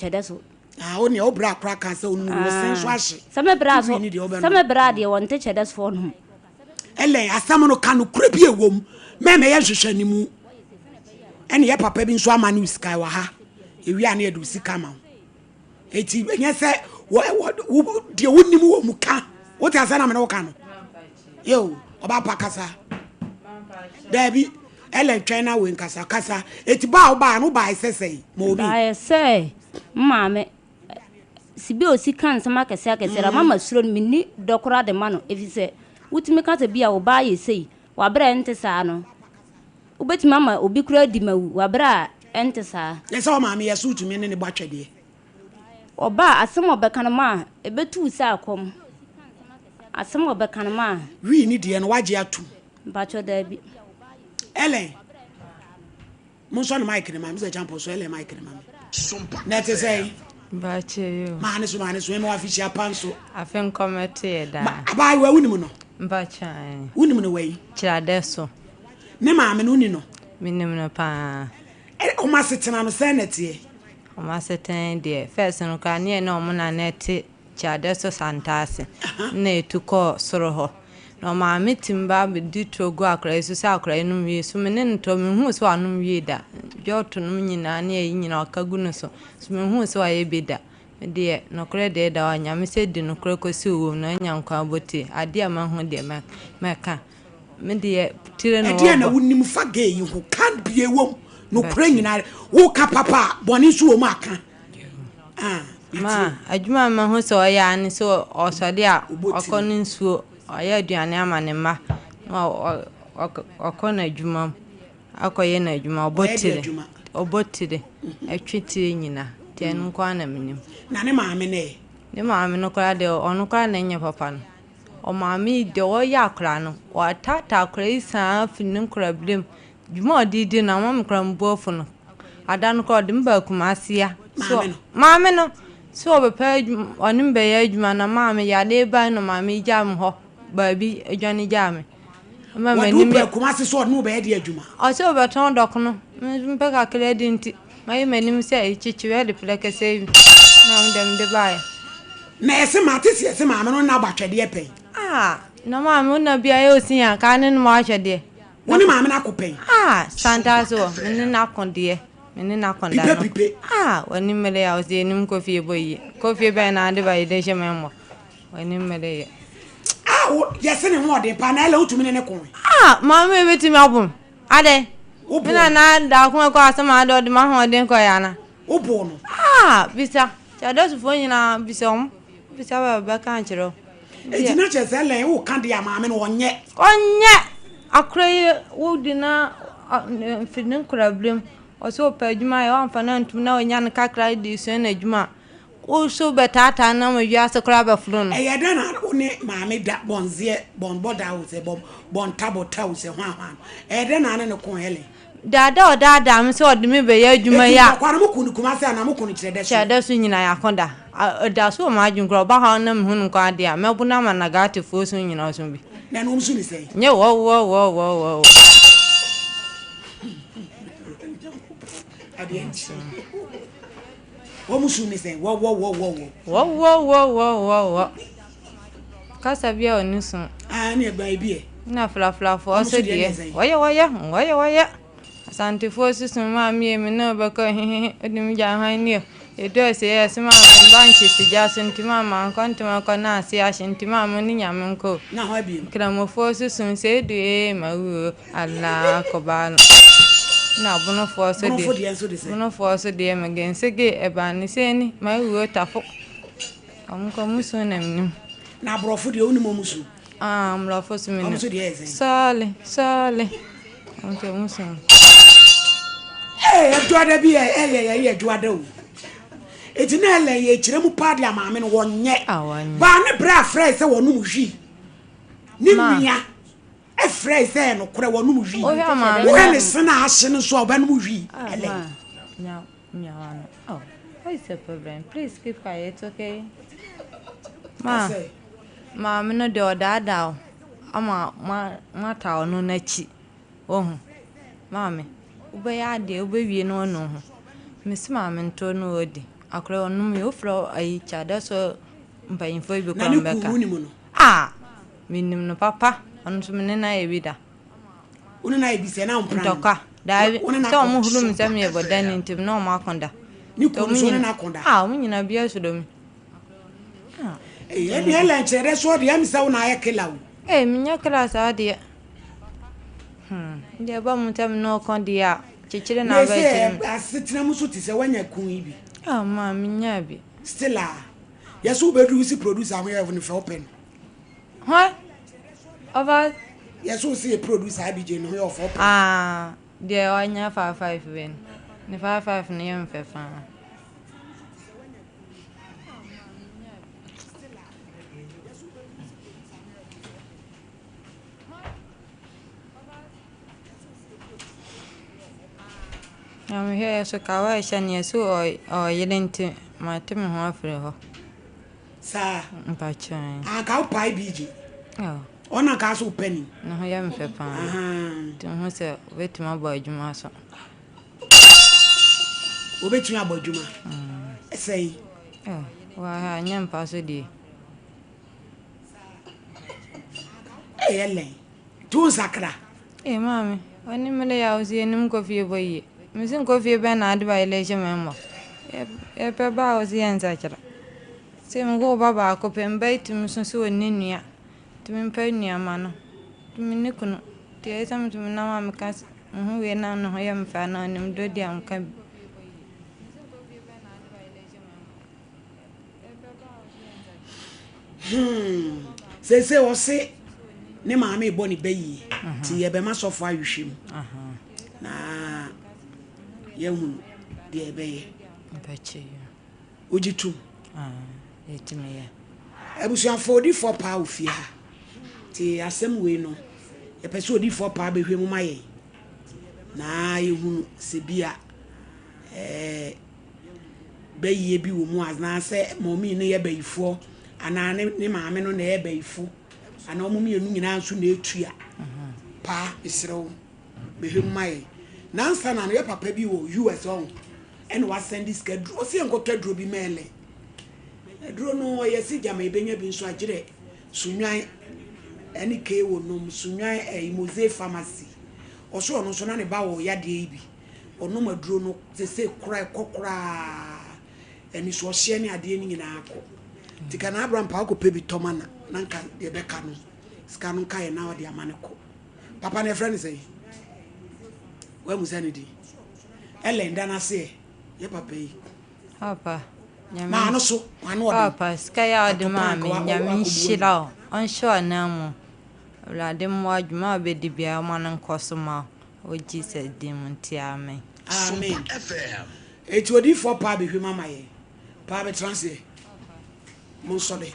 chedeso oni obra kra kan se onu wo sen so ahye some bra de won te chedeso for no ele asam no kan kura bi ewom me ye hwehwe ni mu ene ye papa bi nso ama no sky wa ha ewi ane edu sika ma eti enye se wo de wonnim wo mu ka wo te asana me no ka no yo oba pakasa Debbie ele China we nkasa kasa eti ba oba no ba isesei mo bi ba say mama sibi osika nsama kese akese mama suro mi ni dokora de ma no efise wutimi ka te bia oba ye sei wa bra ente saa no ubeti mama obi kura di mawu wa bra ente saa yesa o mama yesu tumi ne ba twede oba asem obeka no ma ebetu sa akom asem obeka no ma wi ni de no waje atu ba choda bi ele mo so no mic ne ma mi se champo so ele mic ne ma Sompa net say ba che yo ma ne so e mo afisi apanso afen committee da aba wa wuni mu no ba cha wuni mu no wai kira deso ne ma me no ni no minim no pa o ma setena no senate o ma seten de first no ka ne na o mo na net kira deso santase na etuko soro ho no ma metimba be ditogo akra isu sa akra enum wi so me ne nto me hu so anum wi da joto num nyina na yi nyina akagu no so me hu so aye beda de no kre de da anya me se di no kre ko si wo na nya nkwa boti ade ama hu de meka me de tire no ade na wonnim fa ga yi ho kan bie wom no kre nyina wo ka papa boni so wo ma aka ma adwuma ma hu so ya ni so o so de a okoni nsuo oya aduane ama ne ma okona adwuma akoye na adwuma obotire atwitire nyina te nkwa na menim na ne maame no kra de onu kra na nya papa no o maame de o ya kra no o tata kra isa finin kra blem dwuma odidi na mam kra mbofu no adan ko de mba kumasia so maame no so obepa onim be ya adwuma na maame ya de ba no maame jam ho baby adwane jame mama ni me kumasi so no be de adwuma o se obeton dok no mpe ka credit nti mai manim se chichiwe de pleke se na ndem de bae na ese matisi ese maame no na abatwede pen na maame na bia ye osia ka ne no atwede woni maame na kopen santa so ne na konde ne na konda pipe woni mele ya osie nim kofi boyi kofi be na de bae de shememo woni mele yes ni ho de pa na ele utumi ne kon mama ebetimi abum ade na da kun ko asema do de ma ho de ko ya na obo no bisa cha do su fo nyina bisa ba kan chiro ejina chesele wo kan de amaame no onye akra wo dina finin krablem o so pa adwuma ya amfa na ntum na onya ne kakra di so na adwuma o so betata na mo wi asakra ba flo no da na one maame da bonzie bon boda wo se bon tabota wo se hwan da na ne ko hele dada me se odime be ya adwuma ya kwa na mo kunu kuma se na mo kunu kire de so nyina ya konda da so ma adwun ba ha na me hunu ko ade a me bu na ma na gati fo so nyina so bi na no msu ni sei nye wo adianti wo musu ni sei wo kasa bia oni so ni egba bie na fla fo so die woye asante fo so so ma mi na ba ko odim ja han ni edo se yes ma banchi si ja senti mama konti ma ko na si ashinti mama ni nyam nko na ho bi kra mo fo so so se de ma wu Allah ko ba na bono fo so de ma gen se ge e ba ni se ni ma wu tafo ko muso na mnim na brofo de oni mo musu mrofo so mi musu de eze sale onto muso eduada bi ye eduada o etina ele ye kire mu pa de amaame no wonye ba ne bra frɛ sɛ wonu mu hwi ni mia e frɛ sɛ no kore wonu mu hwi wo ne sena ahye no so ba no mu hwi ele nya no what is the problem? Please keep quiet, okay? Ma me no de odada ama ma ta no na chi ohun ma me ube ya de ube wie no no ho misi ma me nto no odi akra onum yo fro ai chada so mpanyimfo bi na kwa ne mbeka kuhu ni mu no minim no papa ono so mene na ebida woni na ebise na mpran ntoka da so mo hulum se me bodan ntim na o makonda ni kuhu so na konda o nyina bia so do mi e ni ele nchere so de am sa wona ayekela wo minya class ade ndi ba mu tam no kondia chichire na ba chichire asetina mu so ti se wanya kun ibi ma minya bi still yeso bedu si producer am here for open over yeso si producer abj no here for open dia wanya 55 wen ni 55 ne yem fefa I'm here so kawa shania so or yelenti my team ho afre ho sa mpachan ka pai bj oh ona ka so penny no ho yam fe pa tum ho se wetima bo adwuma so obetumi abodwuma sei wa ha nyam pa so di ele tu sakra mami oni mele ya ozi enim ko fie boye misin ko fie be na adba ile je memo pe ba ozi en zakira se mgo baba ko pembe tum so so nenia tum pe nia mano tum ne kuno ti ai sam tum na ma mekas we na no ya mfa na nim do di am ka se o se ne maame ebo ni bayi ti ye be ma sofo ahwehwem na ye hu de ebe ye mpache ojitu etime ye abusuan fodi for pa ofie ha ti asem we no ye pese odi for pa be hwemu maye na ye hu se bia bayi bi wo mu azna se momi ne ye bayifo ana ne maame no na ye bayifo ana omomi enu nyina nso na etua pa isrew behwemu maye na nsa na ye papa bi wo US on ene wa send this schedule o si enkoto duro bi mele duro no ye si jama ibenya bi nso agire sunwan ene ke wo no sunwan Imoze pharmacy o so no so na ne ba wo ya de bi ono ma duro no se kura kokora eni so hye ne ade ni nyina akọ tika na Abraham pa ko pebi tomana na nka de be ka no ska no kai na ode amane ko papa ne friend say wa musanidi ele ndana se ye papa yi papa nyame ma no so anu ode papa ska ya ode ma me nyame nhira on sure na mu ulade mo adwuma obedi bia ma no nkosoma o Jesus dim ntia amen amen fm eti odi for pa be hwema maye pa be transe mo so de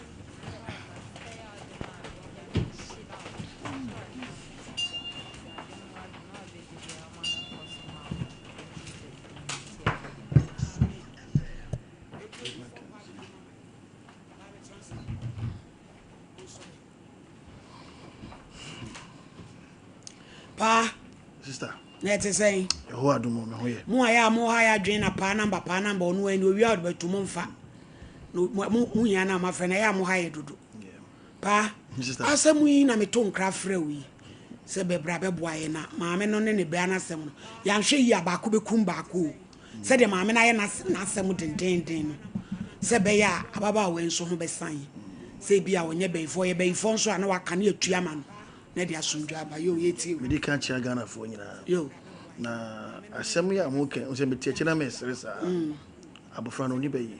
pa sister let us say ho adumo me ho ye mo aya dwen na pa number onu ani owi ad betumo mfa no mu nya na ma fe na ya mo ha ye dodo pa asemu yi na me to nkra frɛ wi se bebra beboa ye na maame no ne be anasem no ya nhwe yi abako bekum baako se de maame na ye na asem dendenden no se be ya ababa we nso ho besan se bia wonye beifo ye beifo nso ana waka na atua ma no na de asundwa aba yo yeti me di kan chia Ghana fo nyina yo na asem ya mo kan o se me tie china me seresa abofra no ni bayi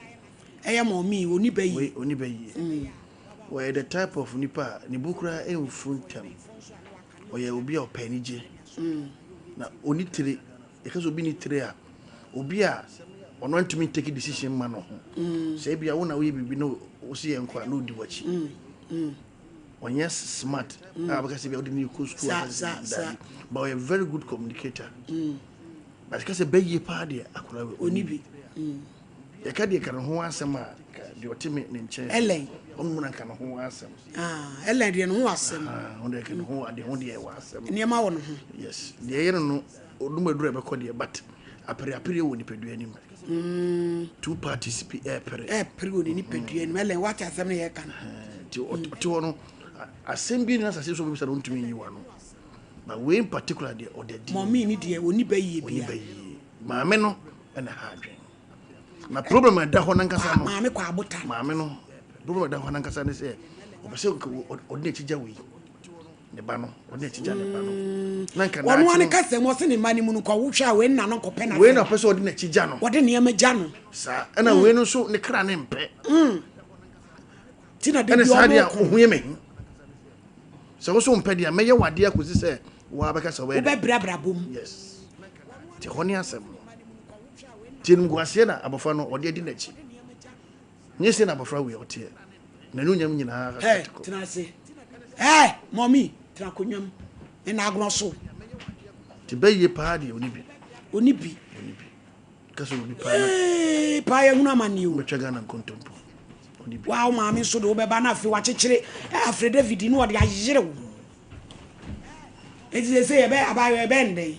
eya mo mi oni bayi oni bayi we the type of nipa ni bukura enfruntam o ye obi a opanije na oni tire e kaso obi ni tire a obi a ono ntumi take decision ma no ho se bia wo na we bibi no o se ye nkwa no di wachi yes smart because we didn't go school but we are very good communicator but because a baby party akura oni bi ya ka de kan ho asem a de otime ne nche ellen on mu na kan ho asem ellen de no ho asem on de kan ho ade ho de e wa asem ne ma wo no ho yes de ye no odumadura be ko de but apere wo nipadua anim two parties be apere wo nipadua anim ele what asem na ye kan ti wo no asem bi na asase so bi sa ntumi yi wa no but we in particular the odedi mommy ni de oni bayi bia maame no na ha adwen na problem da ho nankasa no maame kwa abota maame no problem da ho nankasa ne se obese odine chija wi ne ba no odine chija ne ba no nanka na ono ane kasa mo se ne mani mu no kwa wo hwa we nna no kope na we na pese odine chija no wode ne ma ja no sa na we no so ne kra ne mpe tina de bi ono ho ye me so wo so mpe dia meye wade akosi se wa beka so we be brabra bom yes ti honi asem tin guase na abofra no ode di nachi nyese na abofra we otie na no nyam nyina ha tina se mommy tina konwam ina agno so ti beye pa de oni bi kaso obi pa na pa ye hunu amani o metwaga na kontompo oni bi wow maami so do be ba na afi wa chechire afre David ni wo de ayire wo ezi se ye be abayo be ndey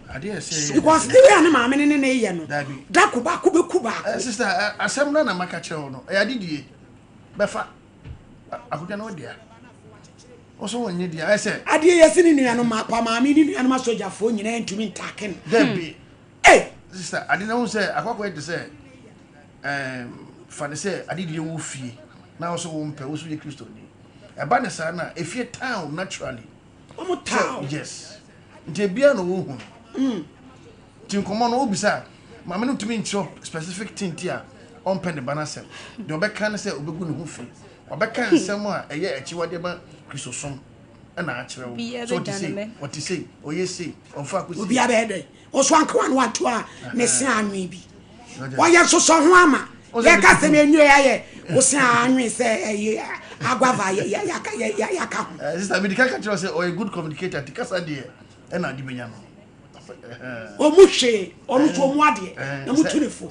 ade say because the way na maami ne ye no da ko ba ko be ku ba sister asem na maka kire wo no e ade die be fa akudwa na odia oso wonye dia I say ade ye sini nua no ma pa maami ni nua no ma soja fo nyina ntumi ntaken debi sister ade na won say akwakwa de say fane say ade die wo fie na oso wo mpe wo so ye Kristo ni e ba ne sa na efie town naturally omo town yes nte bia no wo hu tin komo no obisa ma me no tumi ncho specific thing tia on pen the banasem de obeka ne say obegu ne hu fi obeka nsem a eye achiwade ba Kristo som na a kire wo so what you say oye say on fa ko obi abede oso anka wan to a ne se anwe bi oye so so ho ama ye ka se me enwe ya ye o se anwe se eye agwava ya ka sister me dika ka kire say oye good communicator tikasa de e na di benya no o mu hwe o mu to mu ade na mu tunefo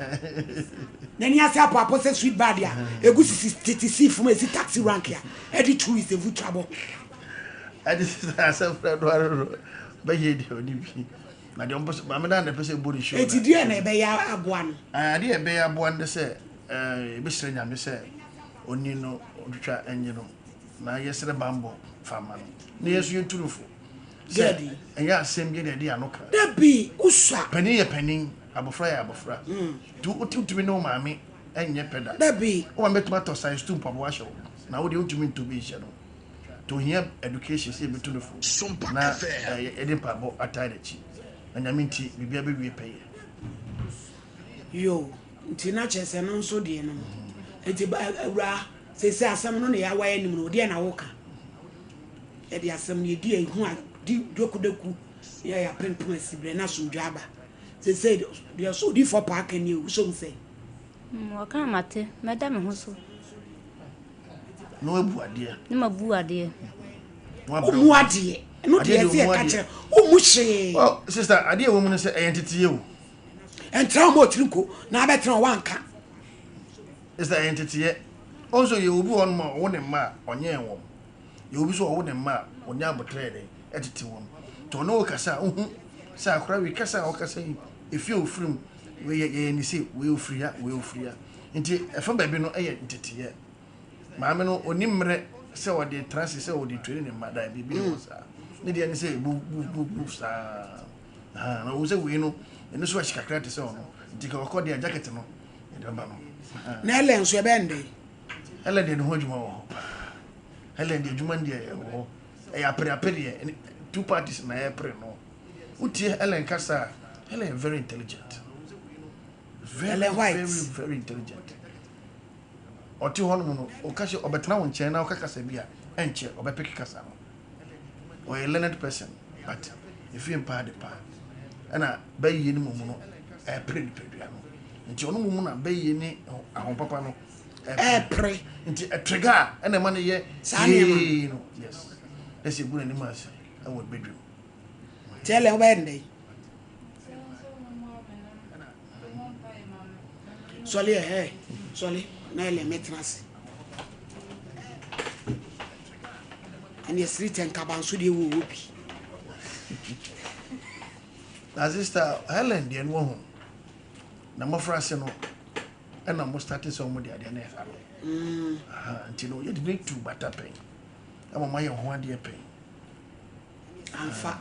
na ni ase apo se sweet bad ya egu sisi fu me si taxi rank ya edi two is a food trouble adi asa fra do ba ye di oni bi na de ompo ba me na de pese body show eti die na ebe ya aboa no ade ebe ya aboa nde se be sire nyame se oni no odutwa enye no na yesere bambo fama no na yesu yeturufo gadi enya asem bi de anoka dabi uswa pani ye pani abofra ya abofra tu utumi no maami enye peda dabi o ma betuma to science tu mpaboa hye na wo de utumi to bi hye no to hear education say betulufo na ede pabo atade chi na nyaminti bibia be wie peye yo nti na chese no nso de no enti ba awura se asem no na ya wa anim no de na woka e de asem ne di ehu a di dokudeku ya pentum asibre na so dwaba se de so di for park ni o so nse o ka mate madam ho so no ebu ade ni mabu ade o mu ade no de e ka kire o mu hye oh sister ade wo mu no se entity ye o entra mo tirinko na abetra wanka is the entity ye also ye obi won ma wo ne ma onye enwo ye obi so wo ne ma onya abotre de etiti won to no kasa ohu sa akora wi kasa o kasa efi ofrim we ye ni se we ofria nti efa ba bi no eye entity ye maame no onimre se wo de trans se wo de twere ne ma da bi wo sa ne de ni se bu sa na wo se we no eno so ashikakra te se ono nti ka okọ de jacket no e ba no na ele nso e bende ele de no hojuma wo ele de juma ndi e wo e apere two parties na apre no utie ele nkasa ele very intelligent very intelligent oti hono no o kashi obetena won chen na o kakasa bia enche obepeki kasa no o a learned person but if you empower the power ana bayi ni mumu no apre ni pedua no nti ono mumu na bayi ni ahon papa no apre nti etrega ana ma ne ye no yes ese guna ni mas I would bedroom tell him bende Soli na ele metras and the street and kabansu de wo obi na sister Helen de no ho na mafra se no e na mo start so mo de ade na efa no nti no ye de need to bata pen e mo maye ho ade pen amfa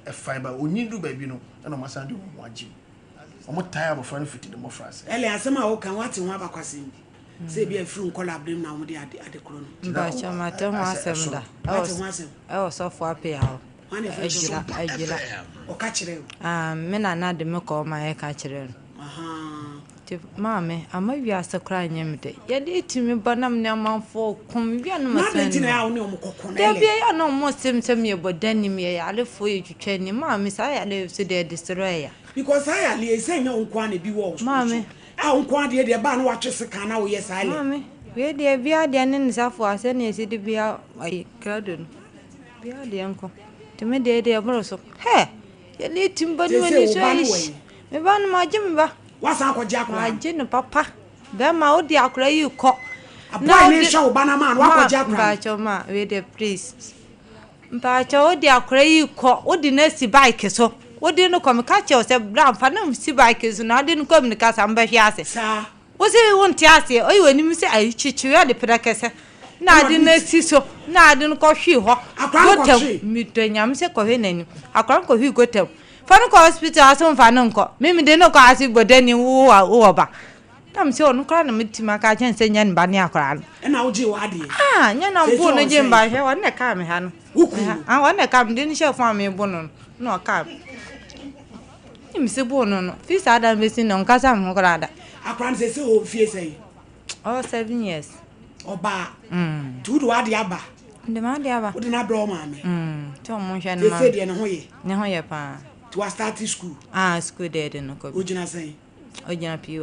e fiber onyi du ba bi no e na masa de ho agye omo tire bo friend fit de mo fra se ele asema wo kan wate ho abakwase bi se bi afuru nkola abdem na wo de ade kro no ba chama te ho asem da wate ho asem e o so fo apia ho ajira o ka kire me na de me ko ma e ka kire te mame ama wi asakra nyemde ye de timi banam ne amanfo kum wi anu na masan ntina ya wo ne omukoko na de bia ya no mo sem ye bodani me ya alefo ye twetwa ni mame sa ya le so de destroy ya because I ali esenya onko na bi wo mame onko ade de ba na wa twese kan na wo yes ale mame we de bia de ne nsafo ase na esi de bia ai krado no bia de enko te me de bro so he ye le timba ni wani so yi me ba no ma jimi ba wasa ko ja akra aje no papa be ma odi akra yi ko na ni sha ubana man wa ko ja akra ba choma we the priest mpa cha odi akra yi ko odi na si bike so odi no kom ka che o se bra fa na si bike so na odi no kom ni ka sa mba hwi ase sa wo se won ti ase oyi wani mi se ayi chichiwe ade peda kese na adi na si so na adi no ko hwi ho gotem mi to nyam se ko hwe nani akra ko hwi gotem fanu ko hospital aso fanu nko mimi de no ko asi bodani wo ba tam se onu kra na mitima ka chen se nya nba ni akra no e na wo ji wa ade nya na mpo no je mba hwe won ka me ha no won ka me de ni chef am me bo no no ka mi se bo no fi sa da me si no nka sa mo kra da akra se se o fie sei oh 7 years oba tu do ade aba de ma de aba wo de na bro ma me to mo hwe se no se de ne ho ye pa to start school school de no ko ojina sei ojina PY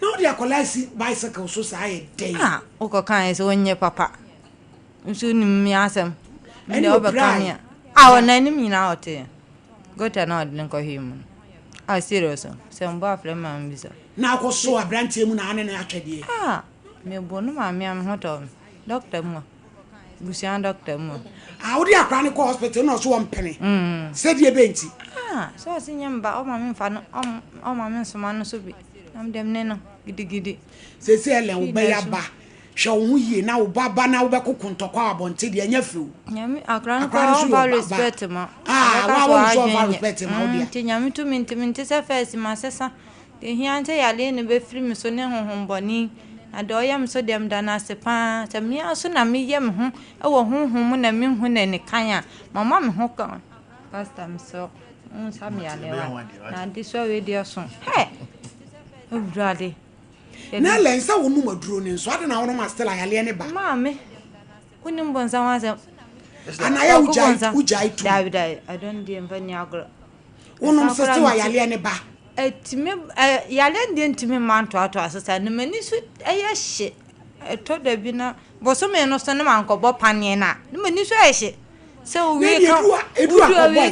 na wo de akolasi bicycle so sa ye dey o ko kan se wonye papa nsu ni mi asem Any de obeka mi na ni mi na ote gota na odin ko him serious se mbo afle ma mbisa na ko so abrantie mu na ane na atwede me bonu ma mi am hoto doctor mu busian doctor mu wo de akra ne ko hospital no so wompene se de benti so asinyamba o ma mi fa no o ma mi nsoma no so bi am dem ne no gidigidi se ele wo ba ya ba hwe wo yie na wo baba na wo be kokontokwa abonte de anya fiu nyami akran ko ba respect ma wa so ba respect ma wo dia nyami to minti se first ma sesa de hiante ya le ne be free mi so ne honhomboni na do yam so dem da na sepa ta mi aso na mi yem ho e wo honhom na mi hu na ne kan a mama me ho kan pastor mi so sami ya le wa na di so we dia so he obrade na lensa wo nu maduro ne so ade na wo ma stella yale ne ba mame kuni mbonza waza anaya ujai tu David I don't dey mfani agro wonu se se wa yale ne ba etime yale ndi ntime manto ato asesa ne mani so eye hye eto da bi na bosome no so ne mankobo panie na ne mani so ehye se o we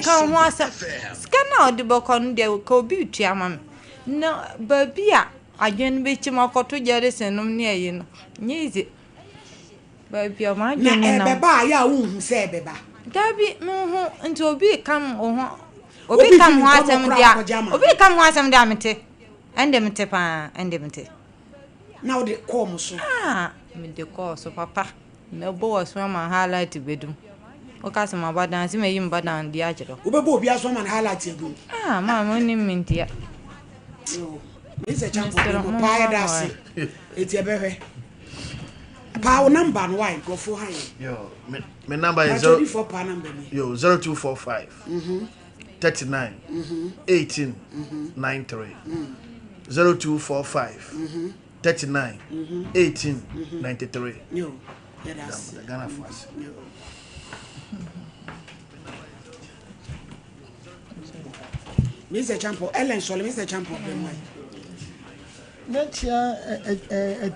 kan ho asa skana odi bokon de ko bi tu amam no babia agwen be chima koto jare senum ne ayi no nyize babia ma agwen na beba ya wu se beba dabi hu nti obi kam ho obi kam ho asem dia amete ende mete pa ende mete na odi kom so me de ko so papa me bo waso ma highlight bedum o ka se ma badan si me yim badan dia ajero wo bebo obi aso ma highlight edum ma mo ni mintia Mr. Champo, pa ya dasi. Eti ebehwe. Pa o number no why go for high. Yo, my number is 0245 39 18 93. 0245 39 18 93. Yo, that's Ghana fast. Mr. Champo, Ellen Sole, Mr. Champo, Netia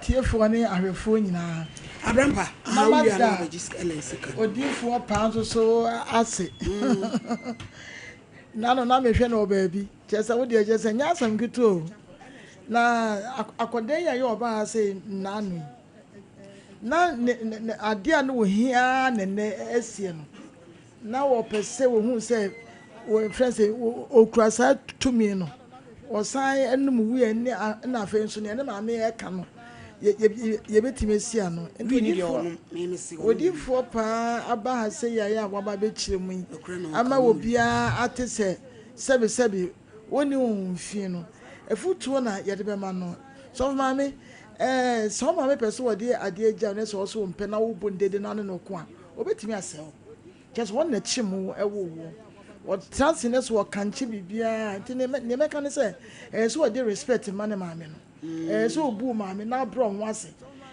tiefo ne ahwefo nyina Abrampa how you are just Ellen sika odifo pound so ase na no na mehwe no baabi chesa wo de chesa nya asam kito na akoden ya yo ba ase nanu na ade a no wo hia ne esie no na wo pese wo hu se when friends say o krasa to me no o san enum wi ene na afa nso ne ma me e ka no ye betime sia no odifo pa aba ha se ya waba be kire mu ama obia ate sebe woni onfi no efutuo na ye de be ma no so ma me so ma me pese wo de ade agya ne so so mpe na wo bondede na no ko a obetimi asew just one na chimu ewo what transness wo kanchi bibia nti ne meka ne se so wo de respect man ma me no so obu ma me na bro ho ase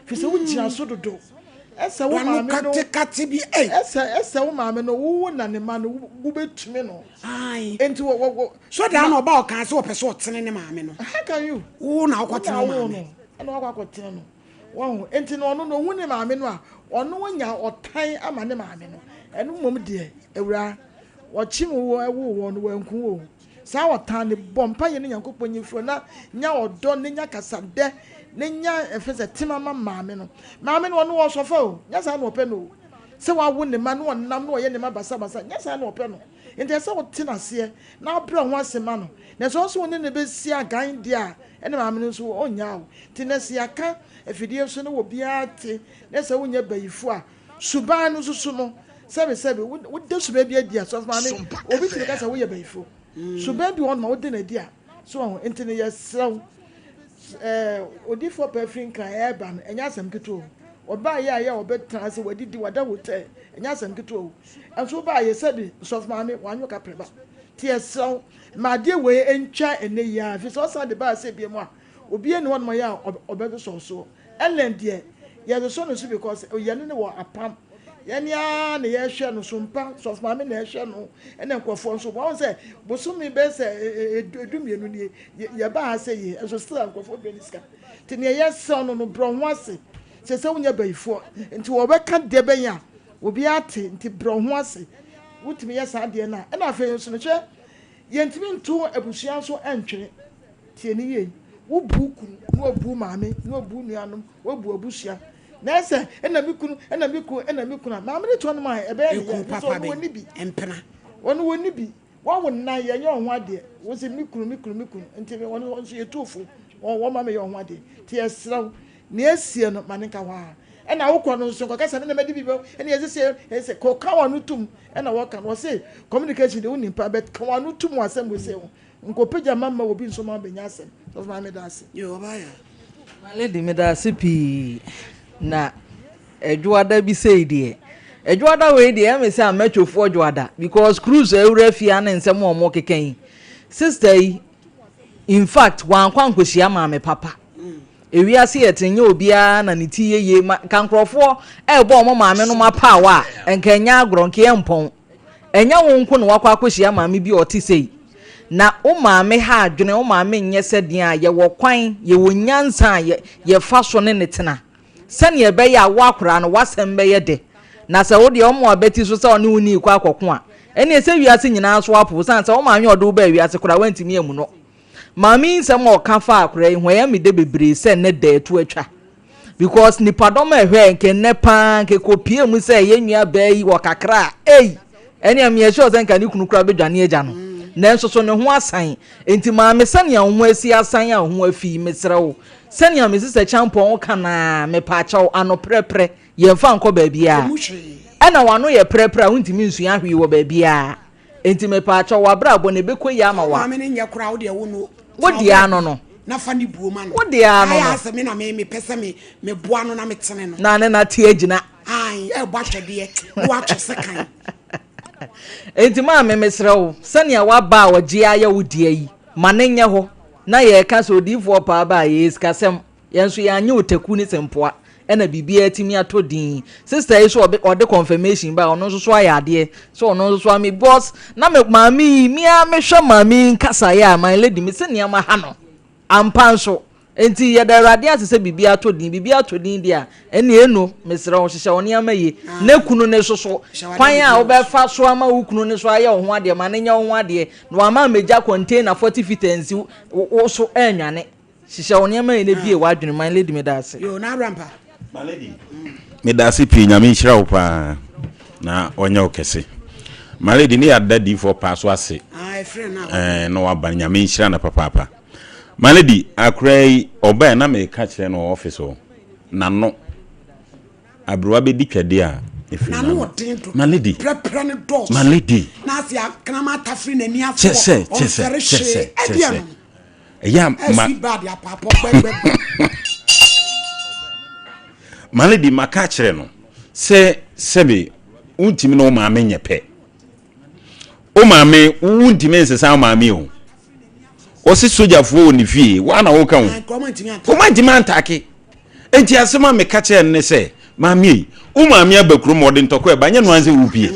fi se wo gina so dodo ese wo ma me no kate bi ese wo ma me no wo na ne ma no wo betumi no ai enti wo so da na oba o kan se wo pese o tene ne ma me no how can you wo na akotene ma me na wo akotene no wo enti no no hu ne ma me no a ono wonya otan ama ne ma me no enu mom de ewura wochim wo ewo no wanku wo sa wotan ne bompa ye ne yankopon nyefro na nya odo ne nya kasade ne nya efese timama maame no ono wo sofa o nya sa na ope no se wa wo ne ma no nam no ye ne ma basa nya sa na ope no enti se wo tina se na obra ho asema no na so so ne be si agan dia ene maame no so onya o ti na si aka efidie so no wo bia ti na se wo nya bayifo a suban no susu no sebe wo de suban bia dia so ma ne obi ti ka se wo ye bayifo suban bi won ma wo de na dia so enti ne ye sew odifo perfin kan eba no enya asem kito oba ye aya obetra se wadidi wada hotel enya asem kito enso ba ye sabi so ma ne wanyo ka preba ti esew ma de we entwa ene ya fi so sa de ba se bia mu a obi ene won ma ya obedo so ellen de ye so no so because ye ne wo apam yani a ne ye hwe no sompa so ma me na hwe no ene nkofo so won say bosumi be say edumienu ni ye ba ha say ye so still nkofo be niska ti ne ye so no bro ho ase se wonya baifo nti wo be ka de ben ya obi ate nti bro ho ase wutimi ye sa de na ena afa so no hwe ye ntimi nto abusua so entwere ti eni ye wo buku no bu maame no bu nuanom wo bu abusua na ese ena mikunu ma me to no ma ebe ye so woni bi empena woni bi wo na ye nye ho ade wo se mikunu nti won so ye tofu wo ma me ye ho ade ti esraw na esie no ma ne ka wa ena wo kɔ no so kɔ kasa na me di bi bo ena ye se ko ka wa no tum ena wo ka no se communication de woni pa bet ka wa no tum asem wo se wo nko peja mama wo bi nso ma benya asem so ma me da ase yo ba ya ma lady me da ase pi na edwada bi sei de edwada we de am say ametwofo edwada because cruise ewura fia na nsem o mo keken sister yi in fact wan kwankosia ma me papa ewiase yetenye obia na ne ti yeye kankrofo ebo mo maame no mapa wa enkanya agro nke empon enya wonko no wakwa akosia maame bi oti sei na o maame ha adwene o maame nye seden a ye wo kwan ye wo nyansa ye fa so ne netena sane ye be ya wakora no wasem be ye de na se wo de o mo abeti so se oni uni kwa akoko a ene se wiase nyina so apo san se o maame odo ba wiase kora wantimi emu no mami nsem o ka fa akora ho ya me de bebre se ne da etu atwa because nipadom ehwe nke ne pa nke kopie mu se ye nua ba yi wo kakra ene am ye sure nka ni kunu kura bedwane agya no na nso so ne ho asan enti mami sane ya ho asi asan ya ho afi mesrewo sane ya mesisa champon ka na me pa chaw anoprepre ye mfa nko ba bia ena wano ye prepre a huntimi nsu ahwe wo ba bia enti me pa chaw wabra abo ne bekoyi ama wa mami ne nya kura wo de wo no wodi ano no na fa ni buoma no wodi ano no aya se me na me pese me boa no na me tene no na ne na tie agina ai e bo atwede wo atwese kan enti ma me mesrewo sane ya waba waji aya wodi ayi manenye ho na ye ka so difo pa ba ye skasem yenso ya anye otaku ni sempoa ena bibia atimi atodin sister yi so ode confirmation ba ono so aya ade so ono so ami boss na me mami mi a me hwa mami nkasa ya my lady me se ne ma ha no ampanso enti ye da rade asese bibia atodin dia ene eno mesra wo hyehyɛ oni amaye na kunu ne soso kwan a wo be fa so ama wo kunu ne so aya wo ho ade ma ne nya wo ho ade no ama meja container 40 feet ensi wo so anwane hyehyɛ oni amaye na bie wadwene my lady me da ase yo na rampa my lady me da ase pi nya me nhyira wo pa na onya okese malady ni adadi for paso ase ah friend na no abanya me nhyira na papa malady akrai oba na me ka kire no office o na no abrowa be di twade a na no odento malady prepare ne dos malady na se akana mata free na ni afo chese ya ma bad ya papa gbegbe malady maka kire no se sebe untimi no maame nyepe o maame untimi nsesa maame o o si sojafo oni fie wa na wo kan o mantimi antake enti asema me ka kire ne se maame o maame abakuru mode ntoko e ba nya no anse wupie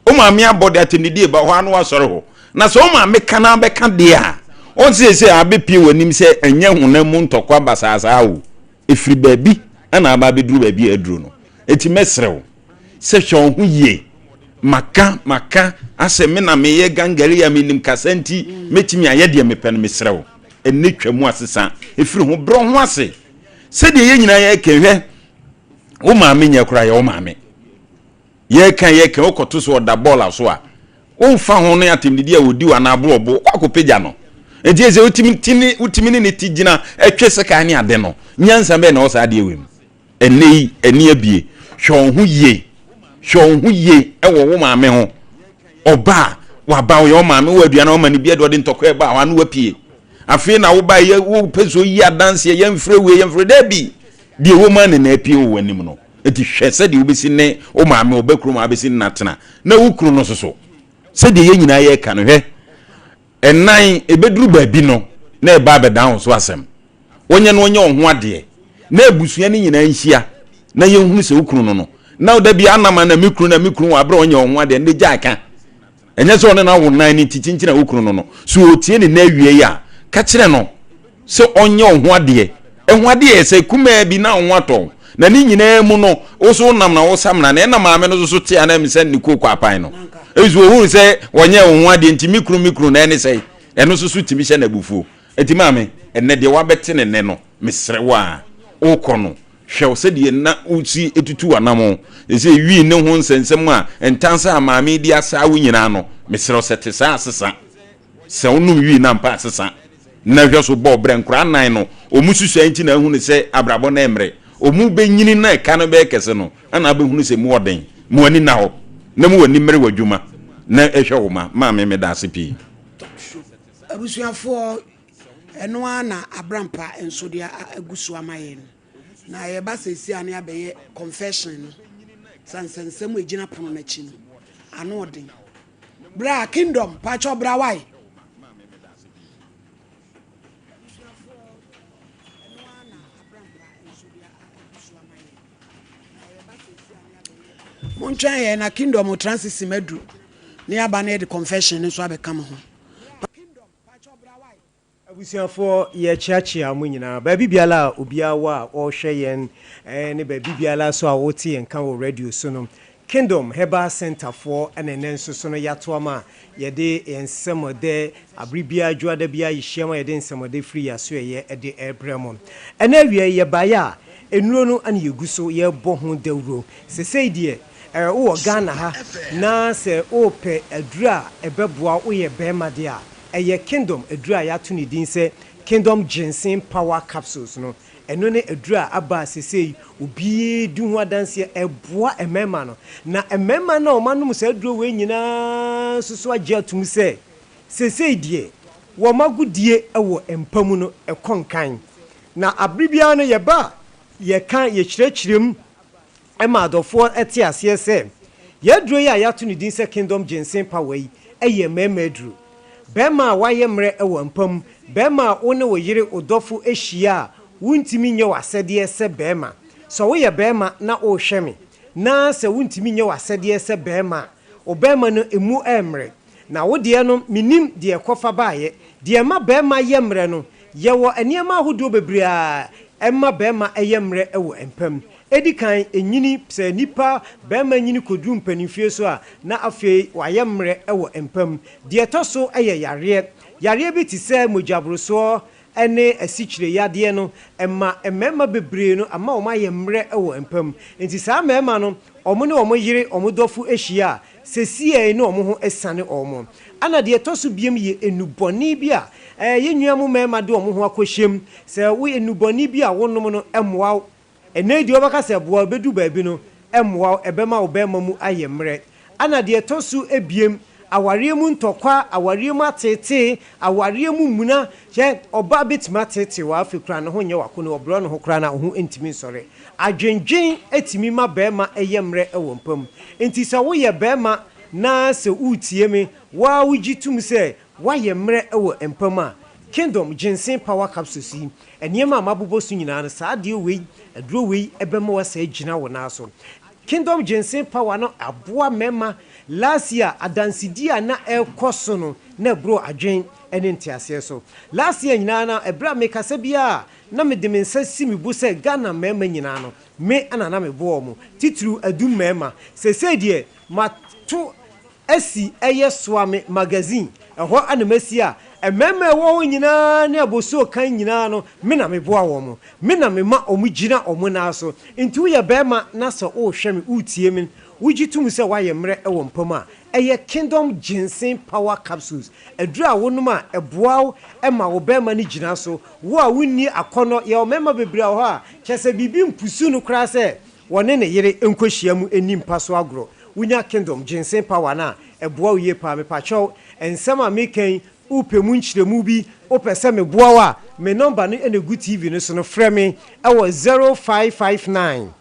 o maame abode atendidi ba ho anu asore ho na so o maame kana be ka de a on se abepie wanim se anya honam ntoko abasasa wo efiri baabi ana aba beduru baabi aduru no enti mesrew se hwon ho ye maka ase me na meye gangari ya minim kasanti metimi ayede mepe no mesrew enne twam asesa efiri ho bro ho ase se de ye nyina ye kenhwe wo maame nya kura ye wo maame ye kan okoto so da ball so a wo fa ho no atemdidi a wodi wa na abrobo kwakopeja no enti eze utimi ne tijina etwe seka ne ade no nyansa be na wo sa ade ewem eni abie hwon ho ye ewo wo maame ho oba wa ba wo maame wo aduana wo mani bia de ntoko e ba wa no wapie afi na wo ba ye wo peso yi adanse ye mfre da bi die wo man na apie wo wanim no eti hwese de wo besi ne wo maame obakuru ma besi natena na wo kuru no soso se de ye nyina ye ka no hwe enan ebeduru ba bi no na e ba be down so asem wonye no onye ho ade na ebusua ni nyina nhia na ye hunu se wo kuru no na da bi anama na mikru wa bra onye onwa de ne jaka enye so ne na wo nan ni titinchi na wokru no so otie ne na awie ya ka kire no se onye onwa de ehwade se kuma bi na onwa to na ni nyina mu no wo so nam na wo samna na na maame no so tie na mse ni kokọ apan no ezu ohuru se onye onwa de nti mikru na ene se eno so so timi hye na bufuo enti maame enne de wa bete ne no mesrewa okono hwe se de na uti etutu anamo ese wi ne ho nsensem a entansa amaame di asa wo nyina no mesre sete sa asesa se onum wi na mpa asesa na hwe so bo bre nkura nan no omususu anti na hu ne se abrabo na emre omu benyini na ka no be kese no ana be hu se mu oden mu ani na ho na mu wani mere wadwuma na ehwe wo maame me da ase pi abusuafo eno ana abrampa enso dia agusu amaye na ye ba sesi ane abeye confession no sansensem ejina pono na chi no ano odin bra kingdom pacho bra why montwa ye na kingdom transit medu ne aba na the confession so abeka mo ho abusiafo ye chiachia mu nyina ba bibiala obia wa o hwe yen ne ba bibiala so a wote yen kan wo radio so no Kingdom Herbal Center for enenenso so no yatoama ye de ensemode abribia adwada bia yihema ye de ensemode free yaso ye de ebremon ena wie ye baya enuro no ane yeguso ye bo ho dawro sesei de wo Ghana ha na se ope adura ebeboa wo ye bema de a eye Kingdom adura ya to ni din se Kingdom Ginseng Power Capsules no eno ne adura aba sesei obi du ho adanse eboa emema no na emema na o manum se adura we nyina susu agye atum se sesei die wo magudie ewo empamu no ekonkan na abribia no ye ba ye kan ye kyerɛkyerɛm ema adofo ete ase se ye aduro ya ya to ne din se Kingdom Ginseng Power yi eye mema aduro bema waye mre ewo empam bema one wo yire odofo ehia wuntimi nye wasede se bema so wo ye bema na o hweme na se wuntimi nye wasede se bema o bema no emu emre na wo de no minim de ekofa baaye de ma bema ye mre no ye wo eniema ahodo bebrea emma bema eye mre ewo empam edikan enyini se nipa bema nyini kodu mpanifie so a na afei waye mre ewo empam de toso eye yare bi ti se mojabroso ene asikyire yade no emma bebre no ama o ma ye mre ewo empam enti sa mema no omo ne omo yire omo dofu ehia sesie no omo ho esane omo ana de to so biem ye enuboni bi a ye nuamu mema de omo ho akohyem se wo enuboni bi a wonom no emwa ene di obaka se boa bedu baabi no emwa ebema obema mu ayemre ana de to so ebiem aware mu ntokwa aware mu atete aware mu muna je oba betima tete wa afekura no ho nye wako no obro no ho kura na ho entimi nsore adwendwen etimi ma bema eyemre ewo mpam enti se wo ye bema na se utie me wa wugitum se wa yemre ewo mpam a Kingdom ginseng power capsules yi enema mabobo su nyina na saa de wei aduro wei ebema wa sa gina wo na so Kingdom ginseng power no aboa mema last year adansidia na ekoso no na bro adwen ene ntiase so last year nyina na ebra meka se bia na me de mensa simi bu se Ghana mema nyina no me ana na me bo mo titru adum mema se de mato asi eyeswame magazine eho anamasi a emema ewo nyina na aboso kan nyina no me na me boa wo mo me na me ma omu gina omu na so nti ye bema na so o hwe me utie me wugitum se wa ye mre ewo mpam a eye Kingdom ginseng power capsules edura wonum a eboa ema wo bema ni gina so wo a wonni akono ye o mema bebira ho a kyese bibi mpusu no kra se wone ne yere enkohia mu enimpa so agro wunya Kingdom ginseng power na eboa ye pa me pacho ensema meken upemu nchiremu bi opese me boa wa me number no enegu TV no so no frɛ me ɛwɔ 0559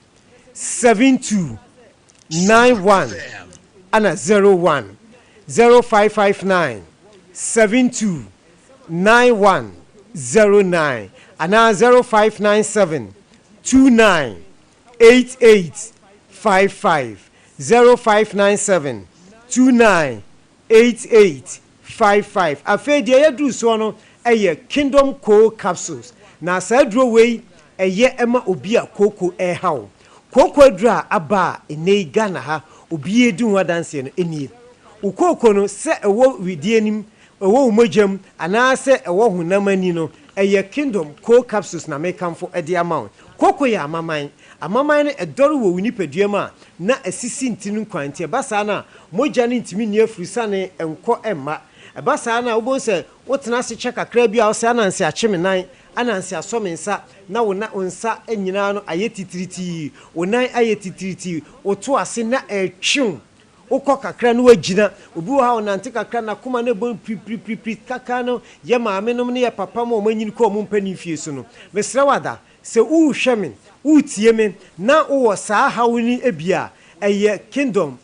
72 91 ana 01 0559 72 91 09 ana 0597 29 88 55 0597 29 88 55 afedi yedru so no eye Kingdom Co capsules na sadro wei eye ema obi a koko hawo koko adura aba ene Ghana ha obi edu wadanse no enie ukoko no se ewo widienim ewo umojam ana se ewo hunamani no eye Kingdom Co capsules na mekamfo ede amount koko ya amaman no edoru wo winipaduama na asisi ntinu kwantie basa na moja ne ntimi ne afurusane enko emma basa na wo se wotena se che kakra bia wo se ananse acheme nan ananse asome nsa na wo na onsa enyina no ayetitiriti wo nan ayetitiriti wo to ase na etwum ukọ kakra no wagina obi wo ha onante kakra na kuma na bon pri kaka no ye maame no ne ye papa mo manyini ko mo mpani fie so no mesra wada se u hweme utie me na wo saa hawuni ebia eye Kingdom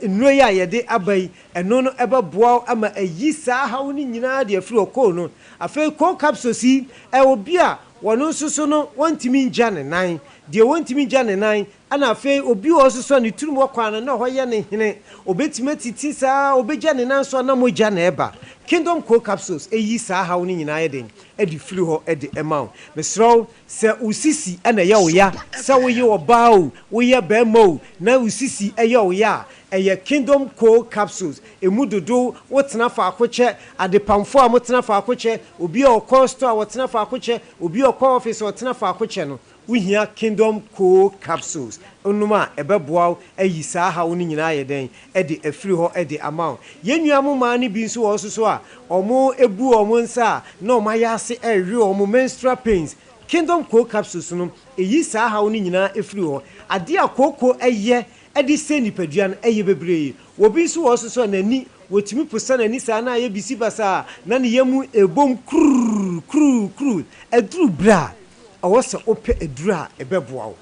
nnuro ya yede abai eno no ebeboa ama ayi saa hawuni nyina de afiri okọ no afei ko capsules yi obi a wono nsusu no wontimi nja ne nan de wontimi nja ne nan ana afei obi wo soso ne turum wakwana na hoye ne hene obetima titi saa obeja ne nan so na moja na eba Kingdom Co capsules eyi saa hawuni nyina yeden edi firi ho edi emau mesro se usisi ana ye oya se wo ye obao wo ye bemo na usisi eye oya eye Kingdom Co capsules emudodo wotena fa akoche adepamfo a motena fa akoche obi o store wotena fa akoche obi o office wotena fa akoche no uhia Kingdom Co capsules onuma ebeboa ayi saa ha woni nyina yeden edi afiri ho edi amount yenua mo ma ne bi nso wo so a omo ebu omo nsa na omo ayase ewe omo menstrual pains Kingdom Co capsules no eyi saa ha woni nyina afiri ho ade akoko eye edi se nipadua no eye bebree obi nso wo so nani wotimi pusa nani saa na ye bisi basa na ne yemu ebom kru edru bra awose ope edura ebeboa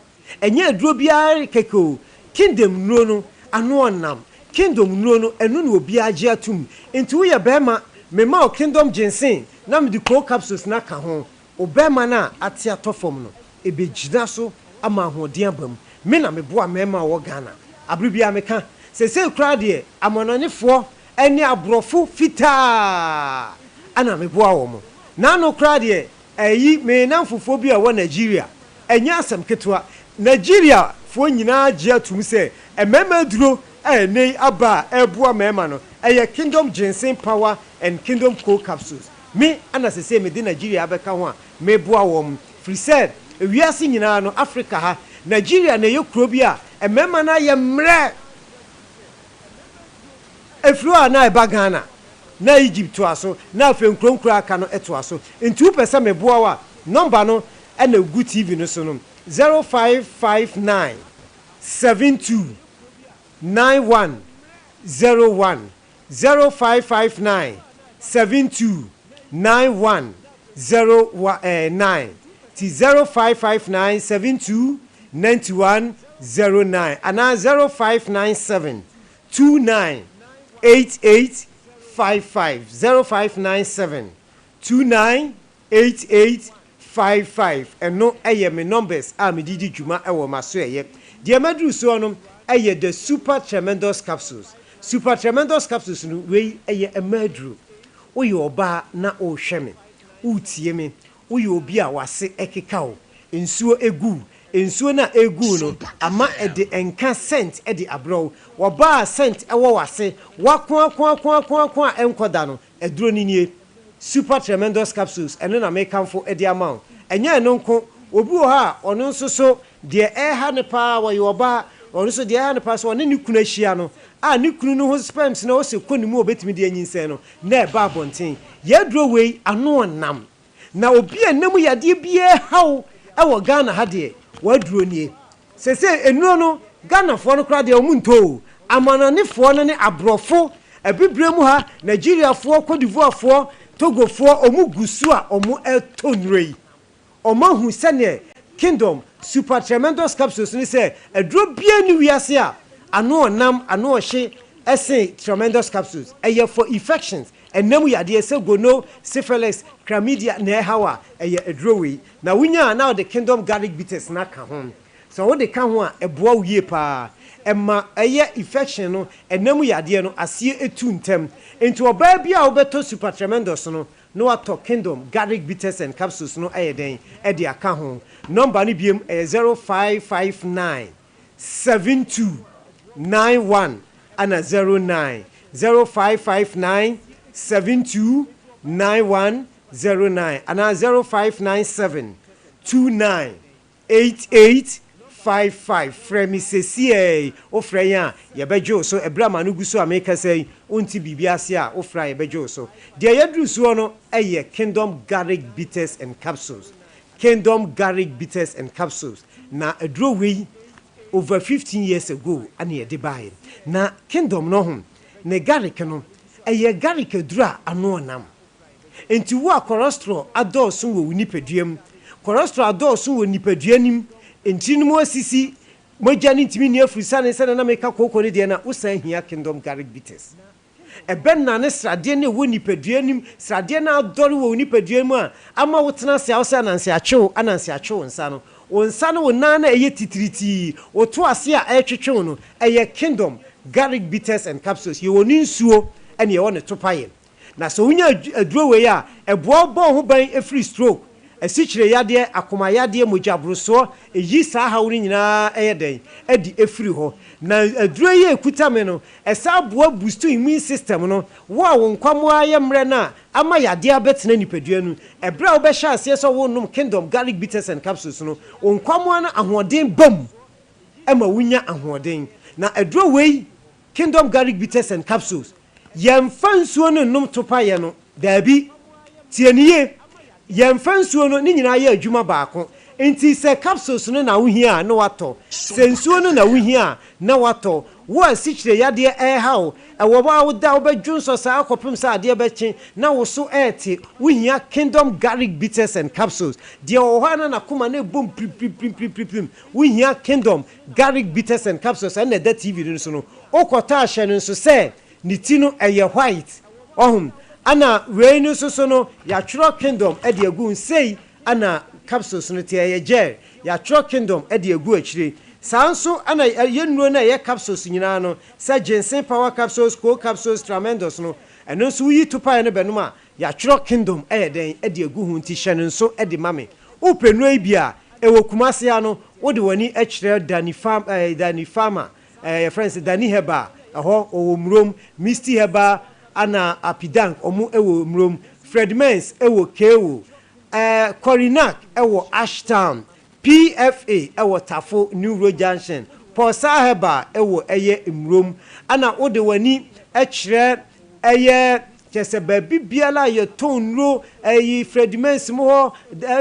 enye eduro biara keko Kingdom nuro no anu onam Kingdom nuro no enu no obi age atum enti wo ye bema mema o Kingdom ginseng na me di Co capsules na ka ho obema na ate atofom no ebegina so ama ahoden abam me na meboa mema wo Ghana abribia meka sese kra de amononefo eni abrofo fita ana meboa wo mo na no kra de ayi me na mfufo bi a wo Nigeria enya asem ketwa Nigeria fo nyina age atum se emema duro nei aba ebua mema no eye Kingdom ginseng power and Kingdom Co capsules me ana sese me di Nigeria abeka ho a me boa wo free said ewiase nyina no Africa ha Nigeria na ye kuro bi a emema na ye mre efiri a na eba Ghana na Egypt to aso na afi nkronkro aka no eto aso nti wo pese me boa wa number no e na gu TV no so no 0559 72 9101 0559 72 9109 ti 0559 72 9109 ana 0597 29 8855 0597 29 8855 eno eye me numbers a me didi djuma e wo maso eye de madru so no eye the super tremendous capsules no we eye emadru oye oba na o hweme utie me oye obi a wase ekeka o ensuo egu ensuo na egu no ama ede enka scent ede abro oba scent ewo wase wakwa enkoda no eduro ninie super tremendous capsules eno na make amfo ede amount enya eno nko obi o ha ono nso so de ha ne pa wo yoba ono so de ha ne pa so ne kunu ahia no a ne kunu no ho sperms na o se konimu obetimi de anyinsen no na e ba abonten ye duro wei ano nam na obi enam yade bie haw ewo Ghana ha de waduro nie sese enuro no Ghana fo no kra de omunto amananefo no ne abrofo ebibremu ha Nigeria fo Cote d'Ivoire fo Togo fo omugusu a omu etonrei omahu sene Kingdom super tremendous capsules ni say eduro bia ni wiase a ano nam ano hye ese tremendous capsules eye for infections enam yade ese gono syphilis chlamydia na hawa eye eduro wi na wunya na the Kingdom garlic bitters na ka ho so wo de ka ho a eboa wie pa emma eye infection no enam yade no asie etu ntem enti oba bia obeto super tremendous no ato Kingdom garlic bitters and capsules no eye den e de aka ho number ni biem 0559 72 91 and 09 0559 72 9109 and 0597 29 8855 fremi sesie ofra ya yebejo so ebrama no guso ameka say onti bibiase a ofra yebejo so de yadru so no eye Kingdom garlic bitters and capsules Kingdom garlic bitters and capsules na edro we over 15 years ago and ye de buy na Kingdom no hom ne garlic no eye garlic dura ano nam enti wo cholesterol adosun wo nipaduam cholesterol adosun wo nipaduanim enti no mo asisi mojani ntimi ni afurisa ne sene na meka kokko ne de na usan hia Kingdom garlic bitters eben na ne srade ne wo nipaduanim srade na adore wo nipaduam a ama wotena se awsa nanse achew ananse achew nsa no wonsa no wonana eye titiriti oto ase a etwetwe no eye Kingdom garlic bitters and capsules ye woni nsuo ene ye woni topaye na so wonya aduro we a eboa bo ho ban efree stroke asikyire yade akoma yade mojabroso eyi sa ha woni nyina eye den edi efree ho na aduro ye ekuta me no esa boa boost immune system no wo a wonkwamo aye mre na ama yade abetena nipadua nu ebra wo be hya ase so wonum Kingdom garlic bitters and capsules no wonkwamo na ahoden bam ema wunya ahoden na aduro we Kingdom garlic bitters and capsules yemfa nsuo no num topaye no dabi tieniye yemfa nsuo no ni nyina ye adwuma baako enti se capsules no na wohia na wato se nsuo no na wohia na wato wo asikyire yade hawo ewo ba wo da obadwunso sa akopem sa ade bechi na wo so eti wohia Kingdom garlic bitters and capsules de ohana na kuma na bom prim wohia Kingdom garlic bitters and capsules na da TV no so no okota ahye no so se ni ti no eye white ohum ana we no so no ya twro Kingdom e de agu sei ana capsules no tie ye gel ya twro Kingdom e de agu akire sanso ana yennuo na ye capsules nyina no sa ginseng power capsules co capsules tremendous no eno so yi tupa ne benum a ya twro Kingdom e den e de agu hu nti hye no so e de mame openu ai bia e wokumase ano wo de wani e kire Dani Farmer your friends Dani Heba aho owomrom Misty Heba ana Apidank omu ewo mrom Fred Mens ewo Kewo Corinac ewo Ashtown PFA ewo Tafo New Road Junction Posa heba ewo eye imrom ana wode wani ekire eye chese baby biala ye tonro eyi Fredimens mo ho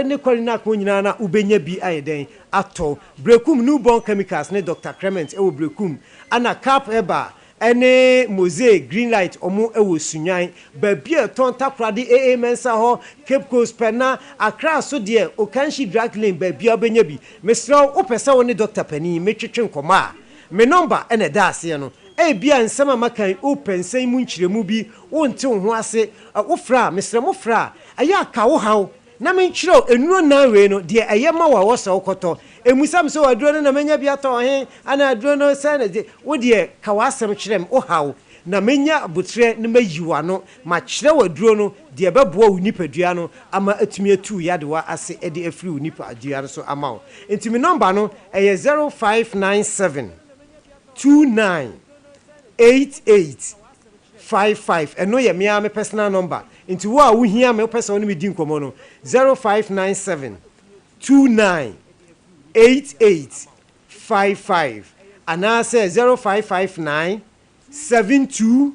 ne Corina ko nyina na ubenya bi ayeden ato Brekum newborn chemicals ne Dr. Clement ewo Brekum ana cap heba ene mosaic green light omo ewo sunyan baby ton takrade mensa ho Cape Coast pena Accra so de Okanshi drug lane baby obenya bi mesra opesa woni Dr. Pani metwetwe nkoma me number ene da ase no bia nsema makan open say mu nkyiremu bi wonte ho ase wofra mesra mo fra aya ka wo haw na me nkyiro enuro nan we no de eye ma wa wo se wokoto emusam so waduro no na menya bia to he ana aduro no say na de wo de ka wasem kyerem wo haw na menya abutre ne mayiwa no ma kyere waduro no de beboa wo nipadua no ama atumi atu yadewa ase de afri wo nipadua no so ama wo ntimi number no eye 0597 29 8855 eno ye me me personal number into wo a wo hia me person no me di nkomo no 0597 29 8855 ana say 0559 72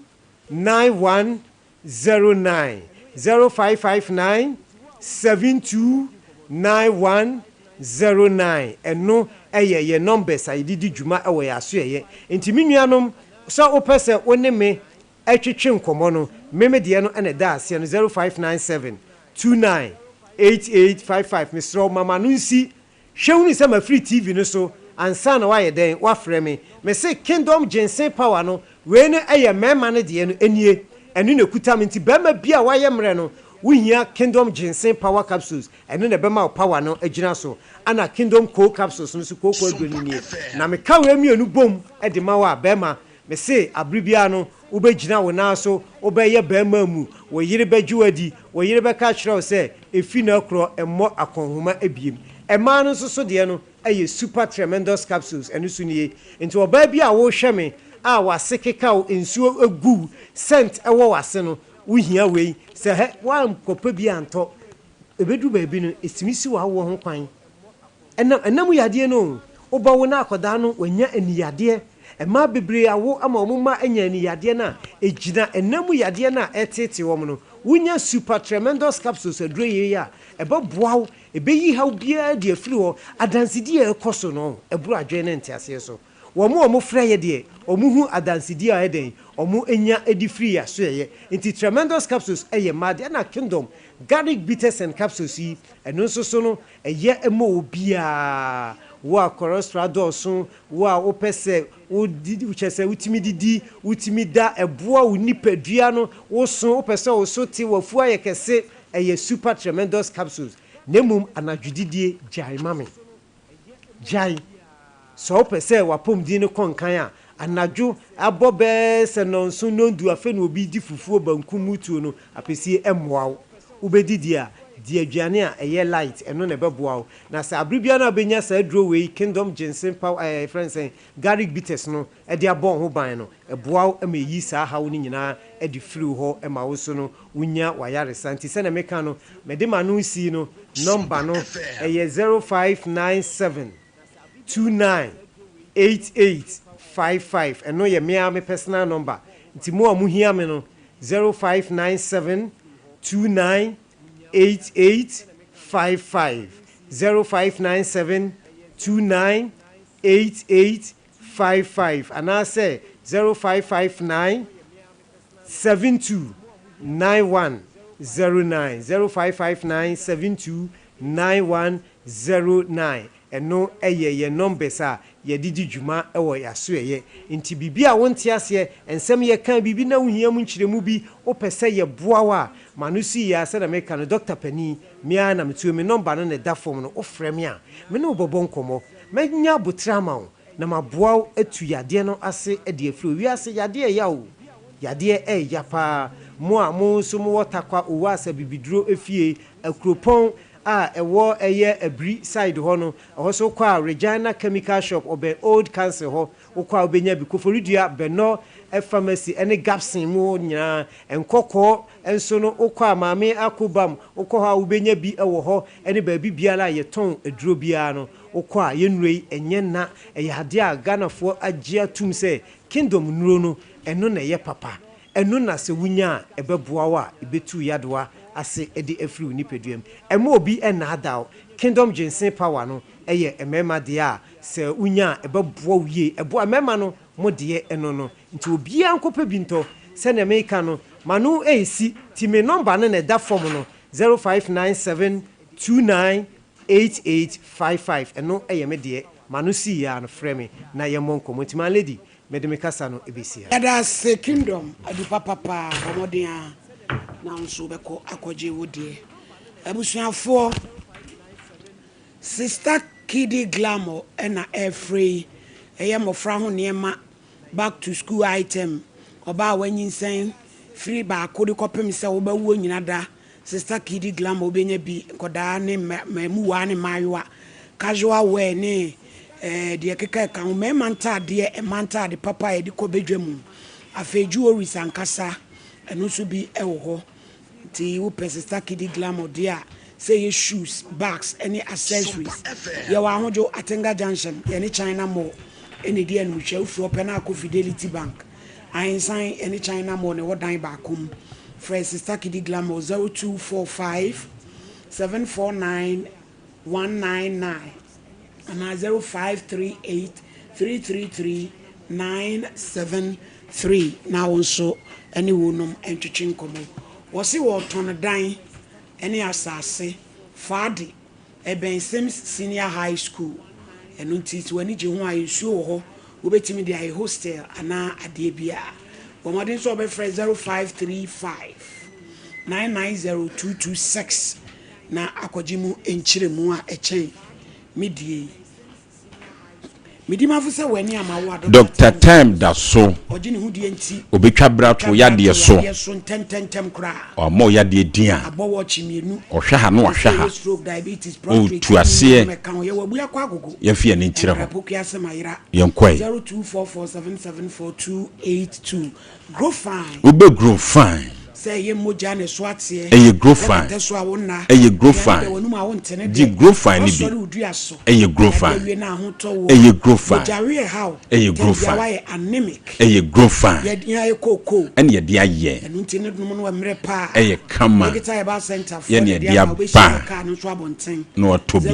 9109 0559 72 9109 eno ye numbers I didi djuma ewo ya so ye enti minuanom so opese woni me etwetwe nkomo no meme de no ene da ase no 0597 29 8855 Mr. Mama Nunsi hwewuni se ma free TV no so ansa na waye den wa frɛ me say Kingdom Ginseng Power no we no eye mema ne de no enie enu na kuta me nti bema bia waye mre no wuhia Kingdom Ginseng Power capsules enu na bema power no agina so ana Kingdom Co capsules no so koko adoni nie na me ka we mienu bom e de ma wa bema me say abribia no ubegina wo na so obeye bema mu wo yire bejuadi wo yire be ka kyerɛ se efi na kro emmo akonhoma ebiem ema no so de no eye super tremendous capsules enu so nie nti oba bia wo hwɛ me a wasekeka wo ensuo egu scent ewo wase no wuhia wei se he wan kopa bi anto ebedu ba bi no esimisi wa wo ho kwan enam yade no oba wo na akoda no wanya aniyade ema bebre awo ama omuma anya aniyade na ejina enam yade na etete wo no wunya super tremendous capsules adroye ya eba boaw ebeyi haw bia de afiri ho adansidi e koso no eburu adwe ne ntiase so wo frɛ ye de omuhu adansidi a eden omu enya edifri ya so ye nti tremendous capsules eye made na Kingdom garlic bitters and capsules yi eno so no eye emo obia wo cholesterol dosun wo opese wo didi uchese utimi didi utimi da eboa wo nipadua no wo so opese wo so ti wo fu aye kese eye super tremendous capsules nemum anadwudidie jai mame jai so opese wapom di no konkan a anadwo abobe se nonso nondu afe no obi di fufuo banku mutuo no apesi emmoawo ubedidi a di aduane a eye light eno na beboawo na sa abribia na benya sa adro we Kingdom Ginseng Power friends garlic bitters no e de abon ho ban no eboawo emeyi sa hawo ni nyina e di free ho e ma wo so no wunya wayare santi se na meka no mede ma no si no number no eye 0597 29 8855 eno ye me personal number nti mo amuhia me no 0597 29 8855 0597 29 8855 and I say 0559 72 9109 0559 72 9109 eno ye numbers a ye didi djuma ewo ya so ye nti bibia wonte ase ensem ye kan bibi na wuhia mu nkyiremu bi opese ye boawa manusi ya se na meka no Dr. Pani mia na metuo me number no ne da form no ofrɛ me a me no bobɔ nkomo manya botrama wo na maboa atu yade no ase de afiri wi ase yade ya wo yade ya pa mo a mo so mo watakwa owa asa bibiduro efie akropon ɛwɔ ɛyɛ abri side hɔ no ɛhɔ so kɔ a Regina Chemical Shop ɔbɛ Old Council hɔ wokɔ a wobɛnya bi Koforidua Beno pharmacy ɛne Gapsin mu nyinaa nkɔkɔɔ enso no wokɔ a Maame Akobam wokɔ hɔ a wobɛnya bi ɛwɔ hɔ ɛne baabi biara yɛtɔn aduro biara no wokɔ a yɛnnure ɛnyɛ na ɛyɛ ade a Ghanafoɔ agye atum sɛ Kingdom nuro no ɛno na ɛyɛ papa ɛno na sɛ wunya a ɛbɛboa wo a ɛbɛtu yadoa ase ɛde afiri wo nipaduam ɛma obi ɛna adaw Kingdom ginseng power no ɛyɛ ɛmɛma deɛ a sɛ wunya a ɛbɛboa wo yie ɛboa ɛmɛma no mo deɛ ɛno no nti obiara nkɔpɛ bi ntɔ sɛ na meka no manu ɛsi ti me number no na ɛda form no 0597298855 ɛno ɛyɛ me deɛ manu si ya no frɛ me na yɛ mmɔ nkɔmmɔ nti ma lady mede me kasa no ɛbɛsi ha yɛda se Kingdom adu papa ɔmɔden a na nso bɛkɔ akɔgye wo deɛ abusuafoɔ Sister Kidi Glamour ɛna ɛfrɛ ɛyɛ mmɔfra ho nneɛma back to school item ɔbaa wanyinsɛn free baako de kɔpem sɛ wobɛwuo nyina da Sister Kidi Glamour obɛnya bi nkɔdaa ne mamuwa ne maayewa casual wear ne deɛ keka ka ho mɛma ntaadeɛ ɛma ntaade papa yɛde kɔ bedwa mu afei jewelry sankasa ɛno nso bi ɛwɔ hɔ nti wopɛ Sister Kidi Glamour deɛ a sɛ yɛ shoes bags any accessories yɛwɔ ahodwo Atenga Junction yɛne China Mall ɛne deɛ no hwɛ wofiri ɔpɛ na akɔ Fidelity Bank ahensan ɛne China Mall ne wɔdan baako mu frɛ Sister Kidi Glamour 0245 749 199 and 0538 333 973 now also any wonum entwetwe nkomo wɔse wɔtɔn dan ɛne asase Fadi eben Sims Senior High School ɛno nti wani gye ho a yɛsuo wɔ hɔ wobɛtumi de ayɛ hostel ana adeɛ bia wɔmɔden so ɔbɛfrɛ 0535 990226 na akɔgye mu enkyire mu a ɛkyɛn medie medimafo sɛ wani amawo ado Dr. Time da so ɔgye ne ho die nti obetwa brato yadeɛ so ntententem kra ɔmo yadeɛ din a abɔwɔ chimienu ɔhwɛ ha no ɔhwɛ ha stroke diabetes tu aseɛ yɛwɔ kwa gogo yɛmfi ani nkyerɛ ho yɛnkɔe 0244774282 grow fine ube grow fine say ye moja ne so atie eye grow fine eye grow fine di grow fine ni bi eye grow fine eye grow fine eye grow fine eye grow fine ene ye dia ye eye kama ye ne dia ba no otobi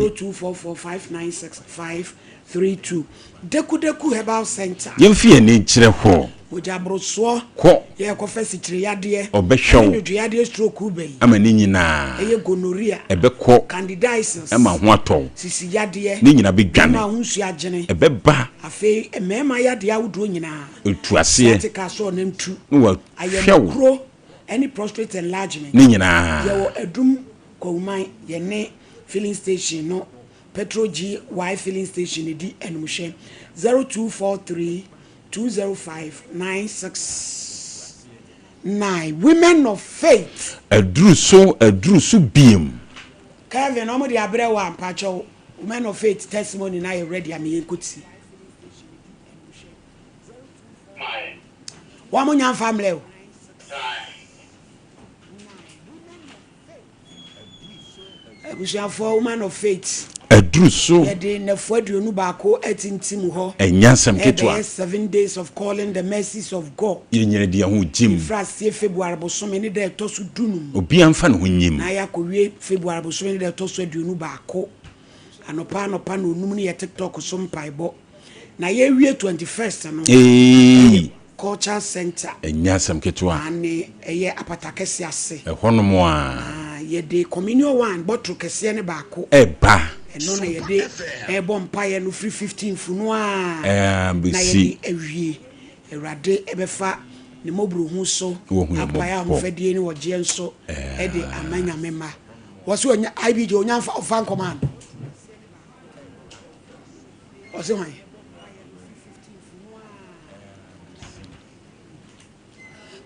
0244596532 deku herbal center yemfi ani nkyerɛ ho ojabroso ko ye ko fesitire yade obehwew yade stroke ube ama ni nyina eye gonorrhea ebekɔ candidiasis ama ho atɔ sisi yade ni nyina bedwane ma hunsu agene ebeba afei mema yade awudo nyina etuaseɛ tika so na ntu no wa hwew any prostate enlargement ni nyina ye wo adum kowman ye ne filling station no Petro G Y filling station di enumhwe 0243 205-969 women of faith aduru so biem Kevin omo di abre wa mpacho women of faith testimony na you ready am yenkoti wa mo nyam family o abusia for women of faith aduru so yede nafo aduonu baako atintim ho enyasam ketwa 7 days of calling the mercies of God yenyere dia ho jim frase February bosome ne de to so dunum obi amfa ne ho nyim na yakowie February bosome ne de to so aduonu baako anopa no onum ne TikTok so mpaibo na ye wie 21st no culture center enyasam ketwa ane eye apatakese ase ehonom a ye de communion one bottle kese ne baako eba eno na ye de ebo mpaye no free 15 funu a na ye de awie ewrade ebefa ne mobru hu so apaye ahofadie ne woje enso e de amanya mema wose onya IBJ onya fan command wose wan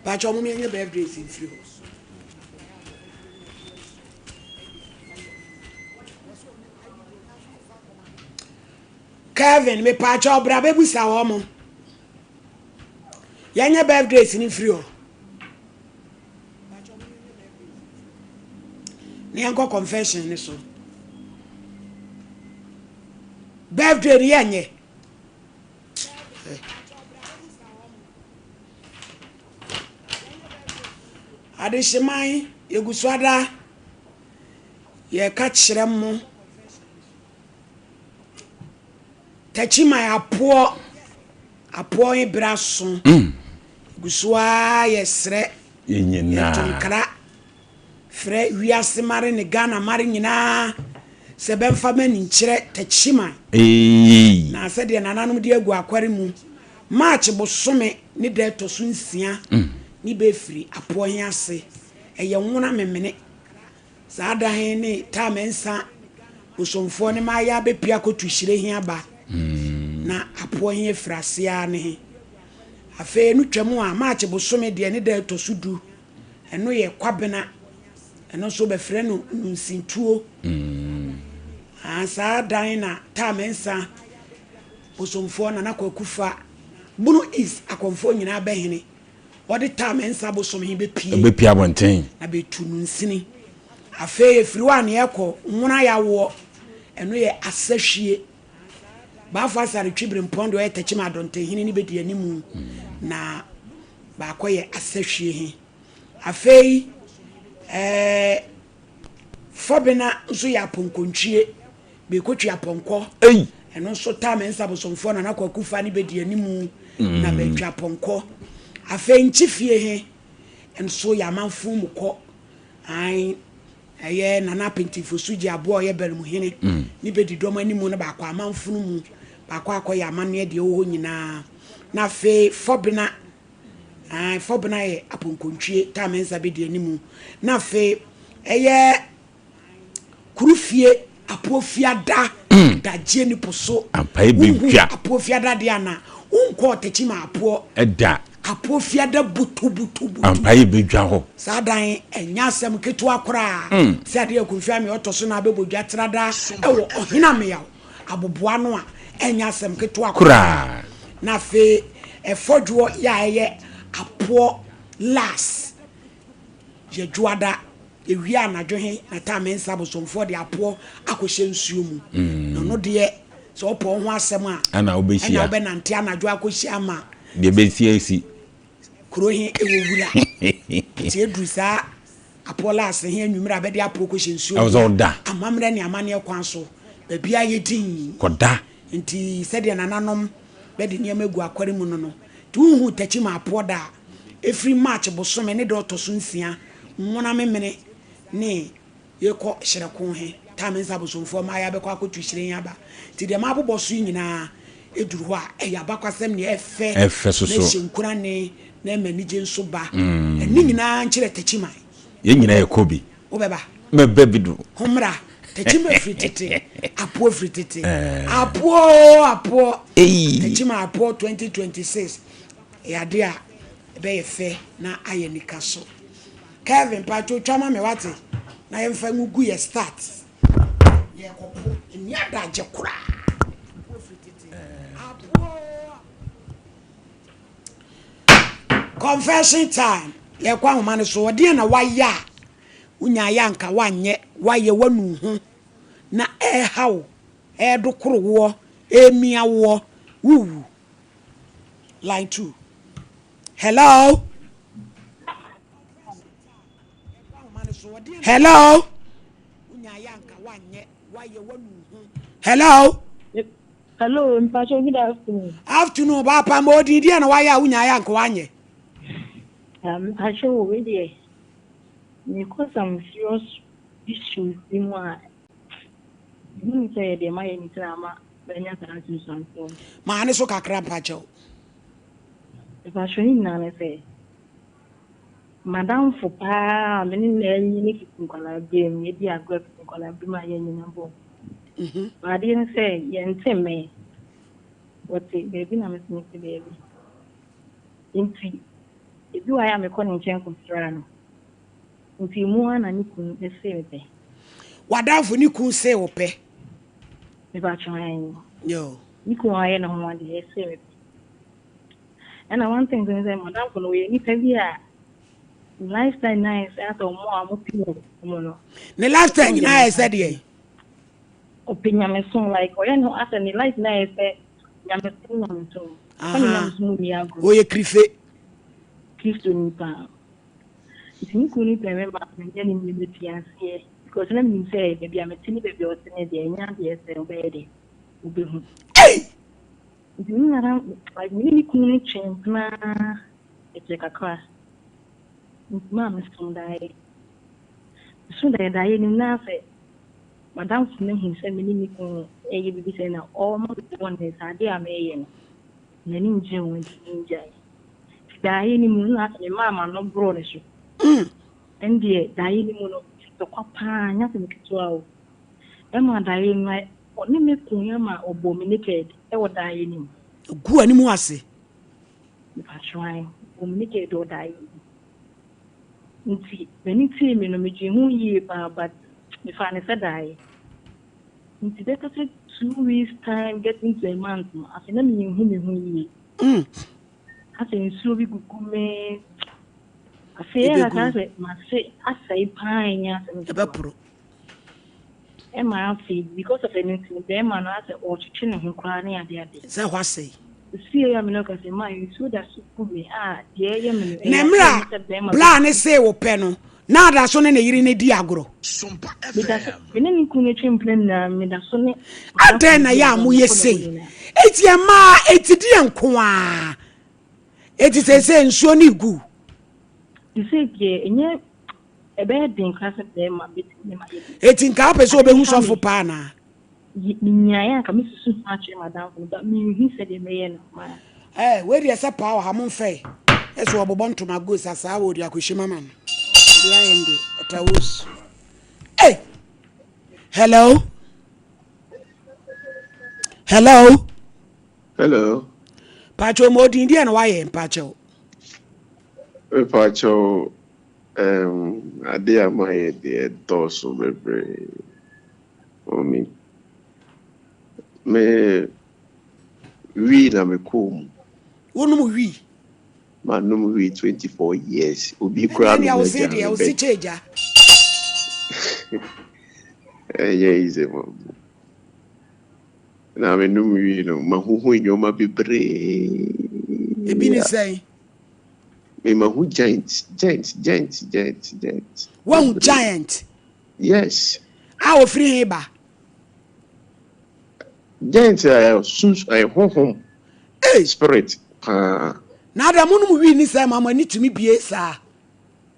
Pacho mo menye birthday in free house Kevin me pa cha obra bebu sa wo mo yanye birthday sini free o ni anko confession ni so birthday ni yanye adishimai yeguswada ye ka kirem tachimai apo ibraso guswa yesre yenyina tunkra fre wiase mare ne Ghana mare nyina se bemfa mani nkire tachimai na se de nananom de agu akware mu march bosome ne de to so nsia ni be free apo hiase eye nwona memene saada he ne tamensa osomfo ne ma ya be pia kotu hire hia ba na apo hia frase ya ne afa nu twam a march bosome de ne de to so du eno ye kwabena eno so be frɛ no nsintuo saada he na tamensa osomfo na nakwakufa bunu is akonfo nyina ba hene odi tamensa bosom he be pia bonten na be tunu nsini afa efiri wa ne ekɔ nwona ya wo eno ye asahwie ba fa sare twibire mpondo ye tachima adonte hini ni bedi animu na ba koye asahwie he afei fobena nso ya ponkontwie be kotwi aponko eno so tamensa bosomfo na nakwakufa ni bedi animu na be twa ponko afei nchifie he enso ya manfu mukɔ ai eye nana pentifo suji abo ye belmu hene ni bedi dom animu na ba kwa amanfunu mu ba kwa akoya amane de wo nyina na fe fobena ye aponkontwie tamensa bedi animu na fe eye kurufie apofiada da je ni poso ampai bibia apofiada de ana unko techima apo eda apofiada butu ampai bidwa ho sadan enya asem ketu akora se ade akunfia me otoso na abebodwa trada ewo ohina me yaw aboboa no a enya asem ketu akora na fe efodwo ya ye apo las je juada ewi anadwo he na tamensa bosomfo de apo akohye nsuo mu no de so opo ho asem a ana obehia ana obenante anadwo akohye ama de besia esi krohi ewowura ti edusa apola se he anwumira be de apo kohye nsuo awozoda amamre ne amane kwan so ba bia yedin koda nti se de nananom be de niam egu akware mu no tu hu tachima apo da every march bosome ne de otoso nsia nwona memene ne yeko hyerekon he tamensa bosomfo ma ya be kwa kotu hire ya ba ti de ma boboso nyina eduru ho a eya bakwasem ne efe soso ne hyenkura ne na manije nso ba eni nyina nkire tachima ye nyina ye kobi obeba mebe bidu homra tachima fritete apo fritete apo tachima apo 2026 ya dia be efe na ayenika so Kevin Pacho chama me wate na yemfa ngugu ye start ye kopo ni adaje kura confession time ye kwa homa ne so ode na waya unya ya nka wanye waye wanu hu na hawo dokorowo emiawo wu line 2 hello hello hello hello mpacho good afternoon ba pa mo di dia na waya unya ya nka wanye mpacho we dey because some serious issues in one you say dey my ni trama benya tantu santo ma ne so kakra mpacho mpacho ni na ne say madam Fopa meni na ni kikunkwala game ye di agwa kikunkwala bi ma ye nyina bo ba di n say ye nteme wote baby na mesini ke baby inti ebi wa ya me ko ni nchen kusra no inti mu ana ni kun ese wadafo ni kun se ope me ba chwan yo You can I know one day say. And I one thing is that madam for we need to be a lifestyle nice as or more people. ne lifestyle nyinaa yɛ sɛ deɛ Opinion me so like or no as any life nice nyame so. Funny nyame so mu ya go. oyɛ krife Kristo ni pa. Ntimi kunu pe me ma me ni me tianse because na me say baby am tini baby o tini de nya de ese obede obehu. Ntimi na like me ni kunu change na e kakra. Ntimi am so dai. So dai ni na fe madam fune hu say me ni kunu e ye bibi say na all mo one is ade am e ye no. Na ni nje won nje. Dai ni mu na me mama no bro ne so. And the dying mono, the papa, nothing to all. Emma dying like only make Yama or Bominated, or dying. gu animu ase If I try, Bominated or dying. See, when you see me, no, me, but if I never die. It's better 2 weeks' time getting to a month. I think I'm in whom you I think slowly good me. I feel like I say, pine, yes, ebɛporo Emma, because of anything, the man has or chicken who crying at the other. sɛ hɔ ase See, I'm not going to say, my, so that's so me. Dear, na mmra bla ne se wo pɛ no na ada so ne ne yiri ne di agoro Sompa FM. When you couldn't champion, Midasone, adan na ya mo ye sei eti ma eti di enko a eti se nsuo ni gu you say, yeah, a bad thing, class of them, a bit. eti nka pɛ so obehu sɔfo pa na Nya ka misu so much madam but me he said the mayor we dey say pa ha mo mfɛ eso obobɔ ntoma go sasa wo dia koshima man dia ende etawus hello pacho modin dia na waye pacho ade amaye de doso bebre omi me we na me kom wonu wi manum we 24 years obi kura no ya say dia o si cheja easy mom na me num we no mahuhu nyoma bebre ebi ni say me mahu giant one giant yes how free heba giant suns honhom spirit na da munum wi ni say mama ni tumi bie sa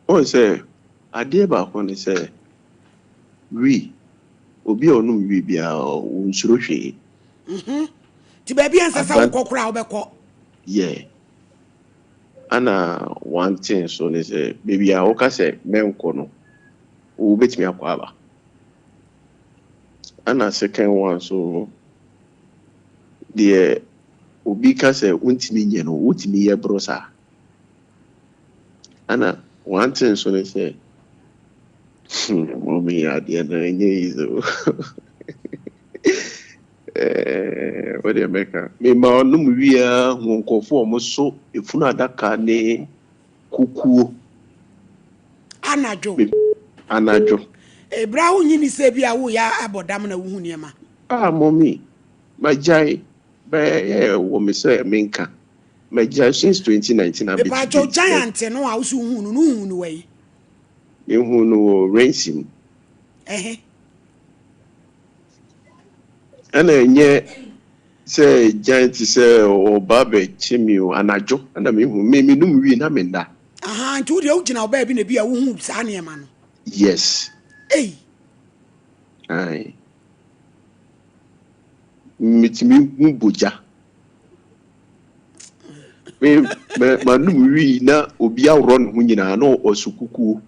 o say ade ba ko ni say wi obi onum wi bia o nsuro hwe ti ba bia nsasa wo kokora wo bekọ yeah ana one thing so ni say baby a o ka say menko no o betimi akwa aba ana second one so the obi ka say untimi nye no utimi ye brosa ana one thing so ni say mommy ade na nye izo what they make me ma onum wia honkofo omo so efunu adaka ne kukuo anajo ebra wo nyini se bia wo ya abodam na wo hu niema mommy majai be wo me say menka majai since 2019 abit pacho giant no a wo su hu no we hu no ransom ana nye say giant say o babe chimio anajo ana me hu me num wi na menda nti wo de ugina oba bi na bia wo hu sa niema no yes ai mitimi hu boja me manum wi na obi awro no hu nyina na osukuku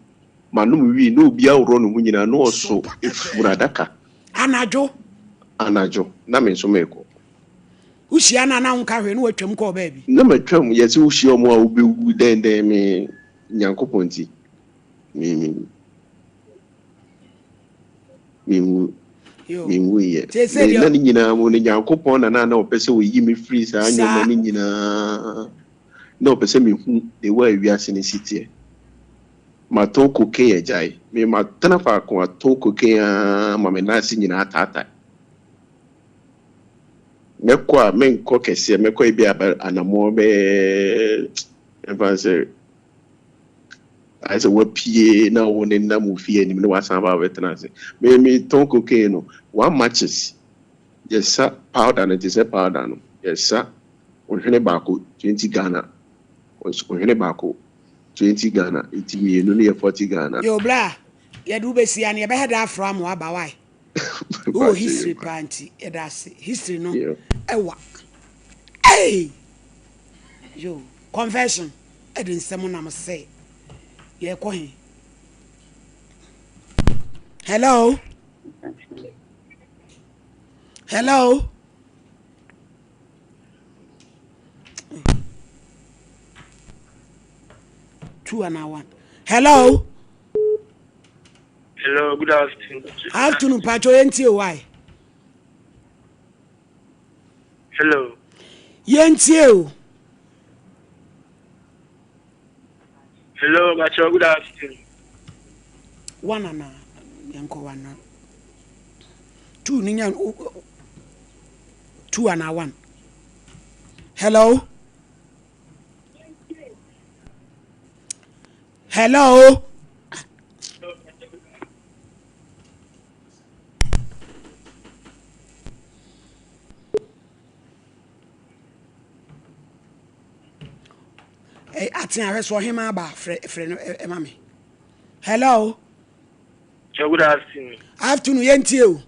manum wi na obi awro no hu nyina na oso efuradaka anajo na me so meko ushia na nka hwe no watwam ko ba bi na matwam yesi ushia omo a obewu den me nyankoponti mi menwuiɛ na ne nyinaa mu no nyankopɔn na ɔpɛ sɛ ɔyi me firi saa nneɔma no nyinaa na ɔpɛ sɛ mehu de wa awiase no si teɛ matɔ kokain agyae matena faako atɔ kokain a ma me naase nyinaa taatae mɛkɔ a menkɔ kɛseɛ mɛkɔ bi anammɔ bɛɛ ɛmfa sɛ ayɛ sɛ wapie na wo ne nam wo fie anim na wasan ba wobɛtena ase metɔn cocaine no 1 matches yɛsa powder no te sɛ powder no yɛsa ɔhwene baako 20 Ghana ɔhwene baako 20 Ghana ɛti mmienu no yɛ 40 Ghana yo bra yɛde wobɛsia no yɛbɛhɛ da afro ama waba wae wowɔ history paa nti yɛda ase history no ɛwa hey yo confession ɛde nsɛm nam sɛ yɛkɔ he hello hello two and one hello good afternoon. Afternoon, Pacho, Yenti, why? Hello. Yenti. Hello, Pacho, good afternoon. One and Yanko one. Two, Nina, 2 and 1. Hello. Hello. I think I saw him about friend, mommy. Hello. Good afternoon. Afternoon, Yentio.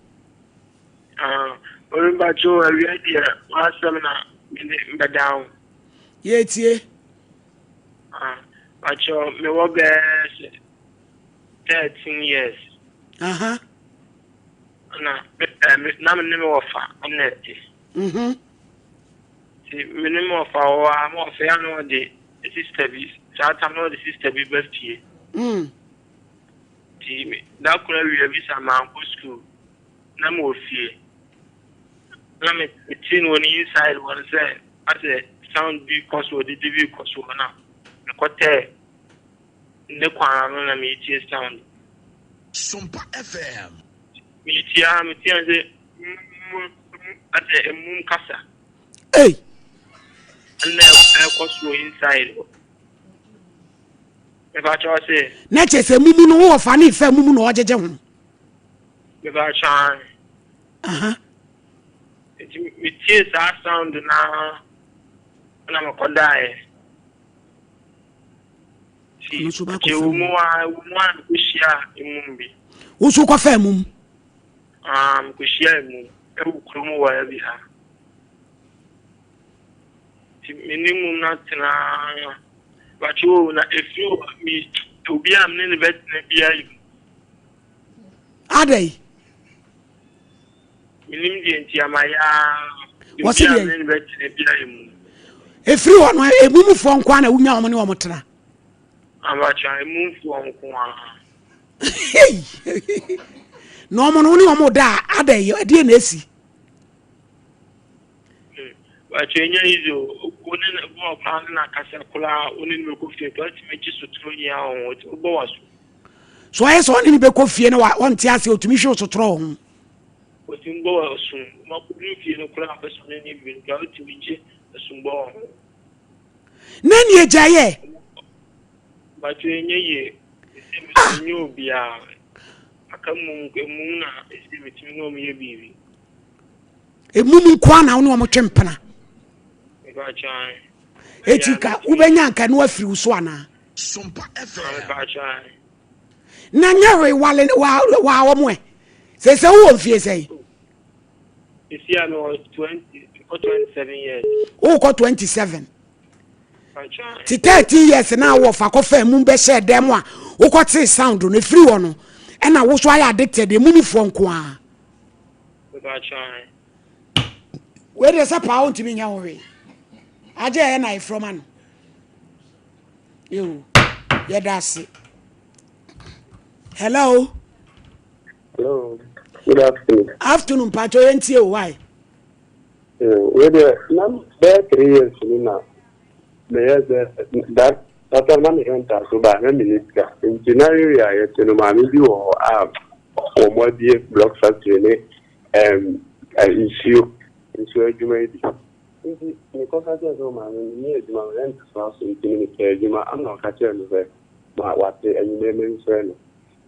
Remember, Joe, I read here last seminar in the down. Yetie. But me was there 13 years. Now, I'm a offer. I'm not. See, minimum of our more fair no day. Sister be so I know the sister be best here. See, that could be a visa man go school. No more fear. Let me between one inside one say, I say, sound be cost or the TV cost or now. The quarter. The quarter, me tears sound. Sompa FM. Me tears, I say, a moon casa. Hey. And now cost you inside. If I try to say, Nature say, Mumu no funny, fair Mumu no Jajam. If I try, it tears our sound now, and I'm a condie. See, you want to share a movie. Who's so confirm? We share a movie. Wherever we are. Minimum not but you if you me to be a minute Are they? Minimum Tiamaya what's it? If you want a mumu from Kwana, we know Motra. I'm watching a move from Kwana. Hey, no one only more da, are they? I didn't see. But you know, when a plan in a Casacula, only look of the 20 minutes to 2 years with boss. So I saw any be coffee and I want to ask you to be sure to throw. But in Boa soon, not you know, crap as on any even go to Winch as soon born. None ye jaye. But you know, be a come moon, is the no me baby. A mumu kwana no mo twempena. Etika ubenya nka no afiri so ana. Sompa FM. Na nyawe wale wa wo mo e. Se wo mfie sei. This year no 27 years. Oh, ko 27. Ti 30 years na wo fa ko fa mu be she dem a wo ko te sound no free wo no. E na wo so ay addicted e mumu fo nko a. Where is a pound to me now? I just and from an you, yeah, that's it. Hello, hello. Good afternoon. Afternoon, Pacho, NTO, why? Whether there 3 years now, that man enter so by a minister in scenario, I maybe or what the block factory issue argument. Because I just know my rent house in Juma, I'm not catching what the name friend.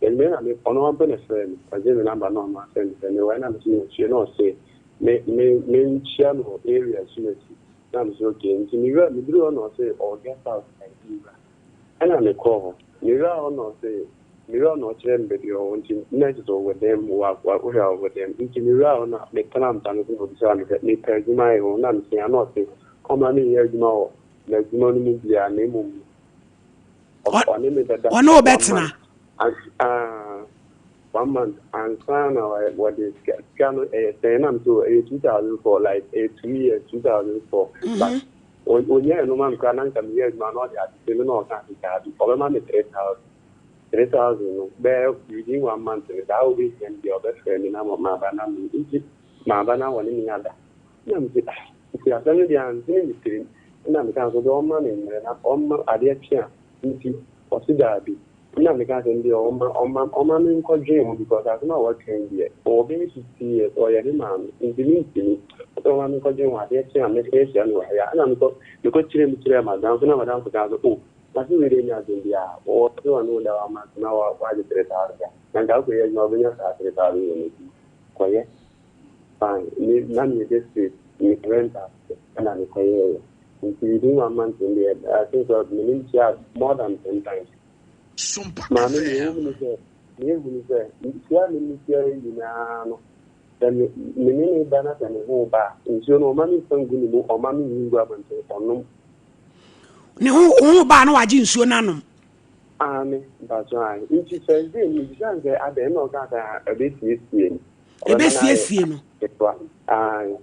And then I mean, on one friend, I didn't number no my friends, and when I'm seeing, you know, say, main channel area, I'm so okay. To me, we do not say, or get out and I'm a call. You are not say, you are not trained, but you're wanting next over them, what we are with them. Into me, not make plan, and make my own, I'm saying, I'm not saying, come on here, you know, like money, name. Or no better. 1 month and sign what is can I'm to 2004 like 2 years 2004 but when you no man can come years man not that still no can be problem is 3,000 bear within 1 month that will be and the other friend in my banana one in other if you are sending the answer and I'm going to go money and I'm idea what's the I'm because I've not working yet, or maybe 50 years or any man in the meeting. So I'm going what they say, I'm making and I'm because children, madam, madam, oh, that's really not in the hour, or so I know that I'm now why the 3,000. And I'll be no winner at 3,000. Quiet, fine, none of this is rent up, and I'm quiet. If you do 1 month in the I think of more than 10 times. Sompa Mami, FM. you say, then many banners and a whole bar. In so money from Gumu or Mammy, you grab and say, or no. No, Bano, I didn't so none. That's right. If you say, you can't say, I don't know that a bit yes, a best yes, you know. I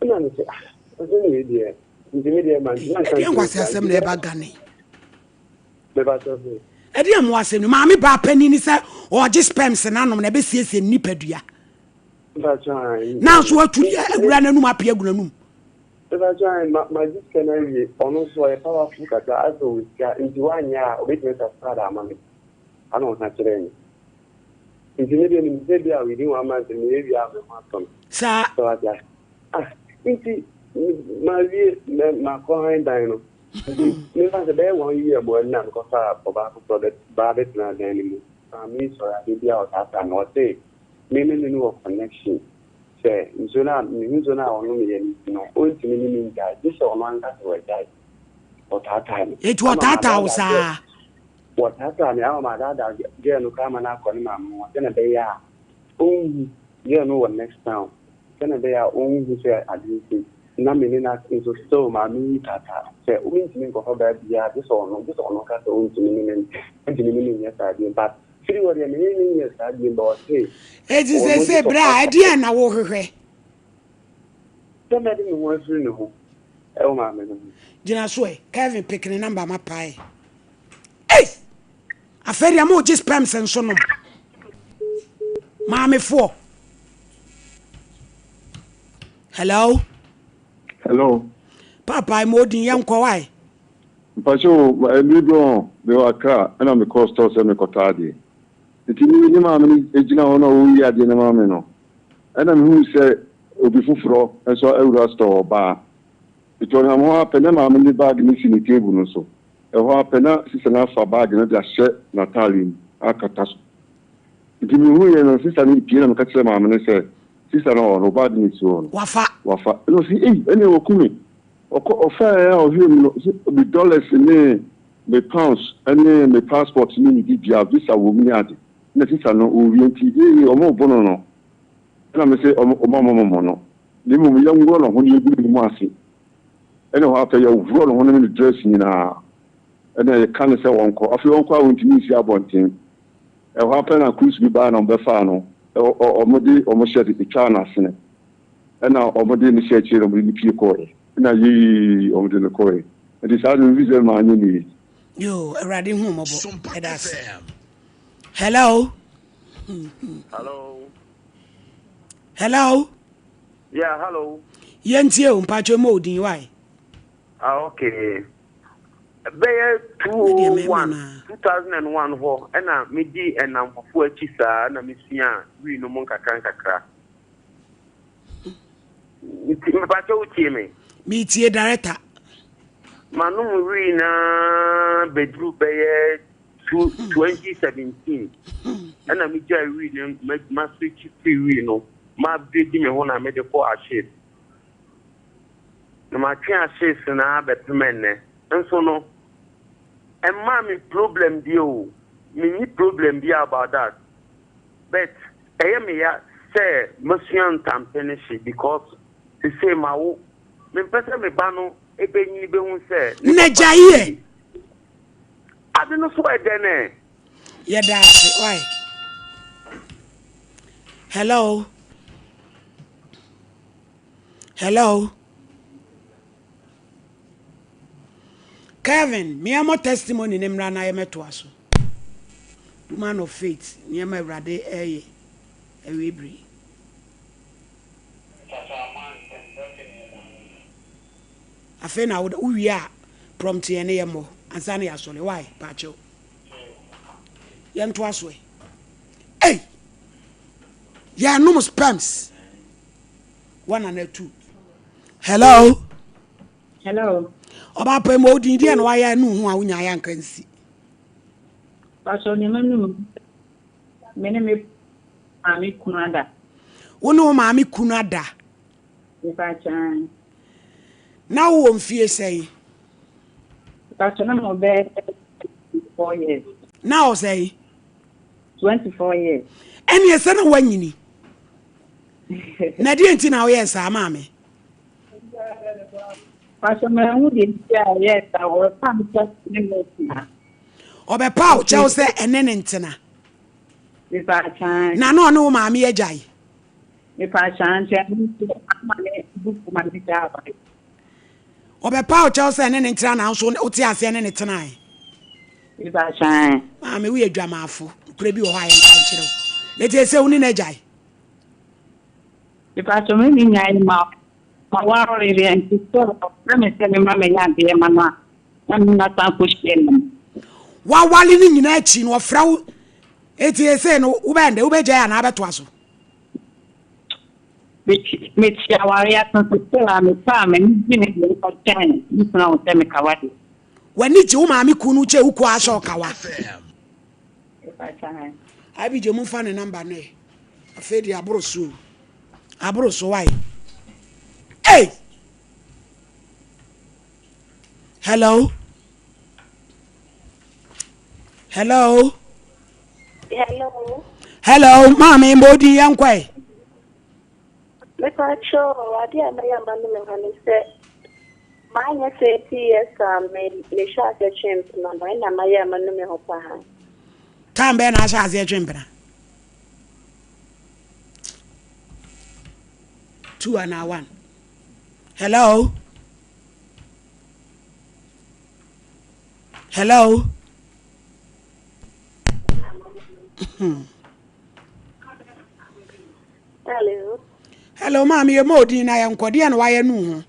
don't say, I don't know, dear. Intermediate man, I was a similar bagani. The Ediam was in Mammy Bapenny, sir, or just Pems and Anum, never sees a nipedia. That's right. Now, so what to run a number piagunum. That's right. My dictionary almost a powerful cat as we got into 1 year witness of Prada money. I don't have to any. Intermediate in Zebia within 1 month in the area of the Markham. Sir, So I just, my client dino. Never the day 1 year more than because tobacco product bad not anymore. Me so I did out after not say. Many new connection. Say, so now, only, you know, only meaning that this or one that will die. What time? it was that house, sir. What happened now, my dad, get no come and I call him, then a day are. Oh, you know what next town. Then a day are only who say, I do see. Namina into so my me tata. Say, we think of her yeah, this or no cat own to me, yes, I did, but 3 or the years I did, but hey. It is a say, bra, idea, and I walk her. Somebody was in the home. Oh, my man. Jina Sway, Kevin picking a number my pie. Hey! I fed you more just Pems and Sonum. Mammy 4. Hello? Hello. Papa, I'm holding young Kawai. Pacho, I live on the car, and I'm a cost of Semicotadi. The team, mammy, Ejina, who we are the Namano. And I'm who said, Ubifufro, and so Eura store bar. It was a more penama in the bag missing the table, so. A while penna, sister for bag and just shed Natalie, Akatas. Give me who and sister in Pian and catch them, and said, Sister, no bad news. Wafa. No, see, any okumi. Offer of him the dollars in the pounds and the passport in the visa will be added. Sister, no, we or more bono. And I may say, Mono. The young girl when you do mercy. And after your roll on the dressing in and then you can't say one call. If you won't call to me, see about thing. A happen and cruise be banned on Befano or Modi or Moshe the China Senate. And now Omodi initiative of the Koi. And I ye over the Koi. And it's how the reason my need. You riding home about Hello? Hello. Hello. Yeah, hello. Yentie o mpacho mo odin why? Okay. Bɛyɛ 2001 hɔ ɛna medi ɛnamfofo akyi saa na mesua wii no mu nkakra mepatɛ wotie me Metie director. manom wii na bɛduru bɛyɛ 2017 ɛna megyaa wii no maswitch firi wii no mabredi me ho na mede kɔ ahyes na matwe ahyes na bɛpem nnɛ nso no and me problem deal. Me problem deal about that. But I am here say Monsieur Tampenishi because they say my me person me bano ebe ni be hun say Nejaye. I don't know why then. Yeah, that's why. Hello. Hello. Kevin, me amo testimony nemra na yemeto aso. Woman of faith, niema Awurade eye. Ewebri. Afe na uwi a prompt ye ne yemo. Ansa na yasole why? Pacho. Yento aso. Hey. Ya no spams. 1 and 2. Hello. Hello. Oba pe mo din dia no waya nu hu a unya ya nka nsi. Pastor ni manu me ami kunada. Wono maami kunada. Ifa chan. Na wo mfie sei. Pastor na mo be 4 years. Na o sei 24 years. Eni ese na wanyini. Na die nti na wo yes amaame. Pastor me hu de dia yes I was come just na. Obe pa o che se enene ntena. Ifa chan. Na no no maami agyae. Ifa chan amane buku ma bi ta ba. Obe pa o che se enene ntena na so o ti ase enene tena ai. Ifa chan. Maami wo adwamaafo. Kure bi wo ha ye nka nkire. Leti ese uni na agyae. Ifa chan me ni nyai ma waro re anti so me se me ma me ya de ma na ta ko shelen. Wa wali ni nyina achi no ofra wo eti ese no wo bende wo begya ya na abeto aso. Me tia wari asan so la me pa me ni ni ko tan ni na o te me kawadi. Wani ji wo maami kunu che uko asho kawa. Ifa chan. Abi je mu fa ne number ne. Afedi aburo so why? Hey. Hello. Hello. Hello. Hello, mami mbodi yankwe. Mekacho wadi amayamba nimehani se manya se PS me sha se chimp na ina mayamba nimehopa ha. Kambe na sha se chimp na. 2 and 1. Hello. Hello. Hello. Hello, mami ye modi na yankodi na waye nu hu.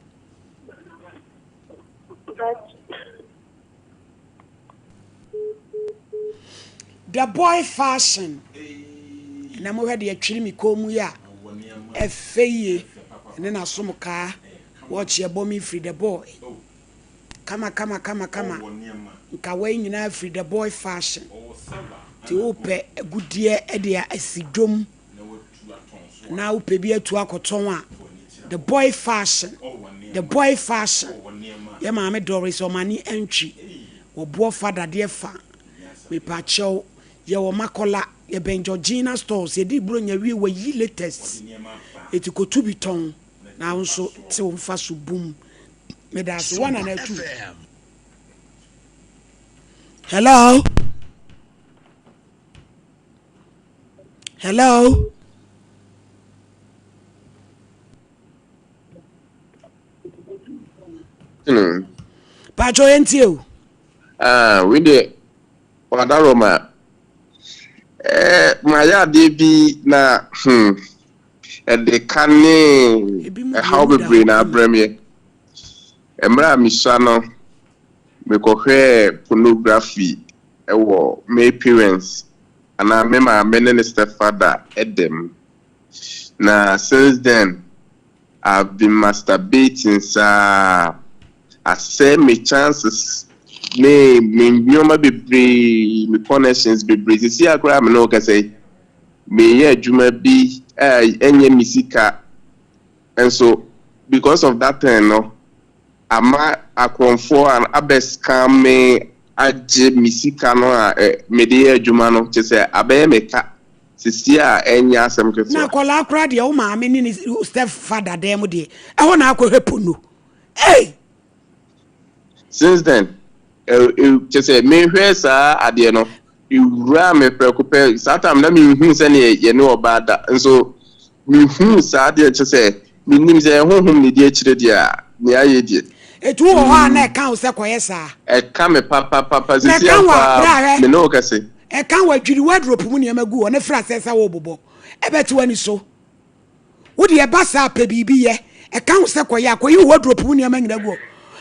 The boy fashion. Na mo hwede atwiri mi komu ya. Efeye. Ne na somka. Watch your bomb free the boy. Kama. Nka we nyina free the boy fashion. Ti ope gudie e dia asidwom. Na ope bi atu akoton a. The boy fashion. The boy fashion. Ye maame Doris omani entry. Obo fada de fa. Me pa chew ye wo makola ye ben Georgina stores ye di bro nya wi we yi latest. Eti ko tu bi ton. Na nso te wo mfa so boom. Me that's 1 and 2. Hello. Hello. Pacho enti o. We de wadaroma Maya Devi na the canny how be brain a premier. Emra Mishano me cohe pornography my parents and I remember my stepfather Edem. Now since then I've been masturbating I say me chances me nyoma bebre me connections bebre see akra me no ka say me ye adwuma bi enye misika and so because of that thing no ama akonfo an abescam me agye misika no me de ye adwuma no che say abaye meka sisi a enya asem keto na kola akra de o ma me ni stepfather dem de ho na akɔhwepo no hey since then just say me hwe sa ade no iwura me preocupe satam na me hu se ne ye ne obada nso me hu sa ade just say me nim se honhom ne die kire dia ne aye die etu wo ha na ka wo se koye sa ka me papa sisi afa me no ka se ka wa dwiri wardrobe mu ne magu ne fra sesa wo bobo ebeti wani so wo de ba sa pa bibi ye ka wo se koye akoyi wardrobe mu ne manyina gu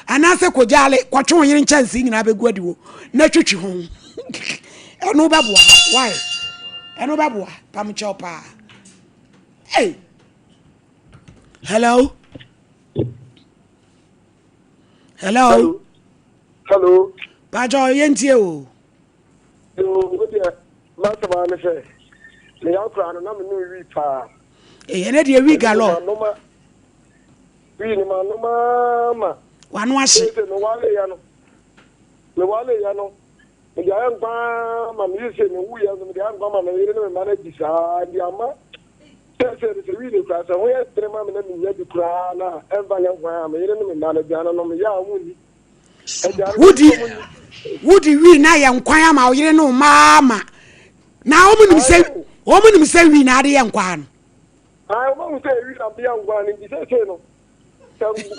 anase ko jale ko twon yire chance nyina begu adiwo na twetwi ho eno baboa why eno baboa pam chopa hey hello bajo yentie o last man say me yakra no na me no wi pa ene de wi galo wi ni ma no mama wanu ashi me wale ya no me ya ngba ma me se me wu ya me ya ngba ma me yire no me manage sa ndi ama se wi ni kwa sa wo ya tre ma me na me ya di kra na enva ya ngwa me yire no me manage ana no me ya wu ni Woody we na ya nkwan ama wo yire no mama na omunim se wi na ade ya nkwan ah omunim se wi na be ya nkwan ni se no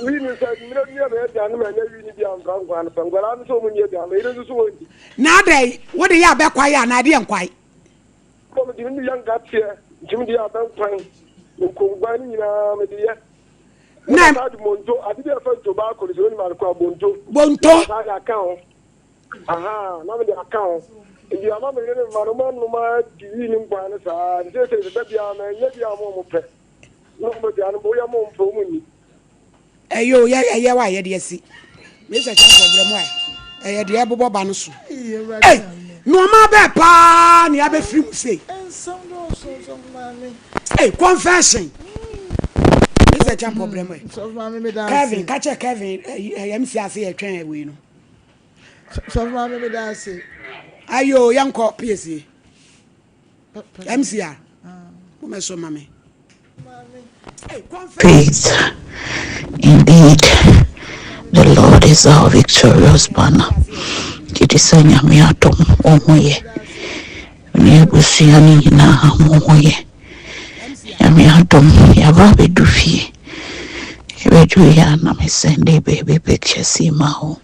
we ni se mi na be ya na me na wi ni bi nkwan pa ngwara no so mu ni ya me yire so wo ndi na dai wo de ya be kwa ya na ade ya nkwan ko me di ni ya ngatie jimi di ya be nkwan ko ngwan ni na me di ya na monto adi be fa to ba ko so ni ma ko bonto na account aha na me di account ndi ama me ne ma di ni ngwa na sa se be bia na nya bia mo pe no mo di an bo ya mo mpo mu ni eyo ya wa ye de asi me se cha problem wa ye de bobo ba no so eh no ma be pa ni abe free mu say eh confession is a champ problem. Kevin, catch a Kevin. MC say a train we no. So mama me da say. Ayo young cop PC. MCR. Come so mama. Praise. Indeed, the Lord is our victorious banner. It is a nyamiatom omoye. Ni busiani na omoye. Yamiatom yababe dufi. Ebeju ya na me send baby picture si maho.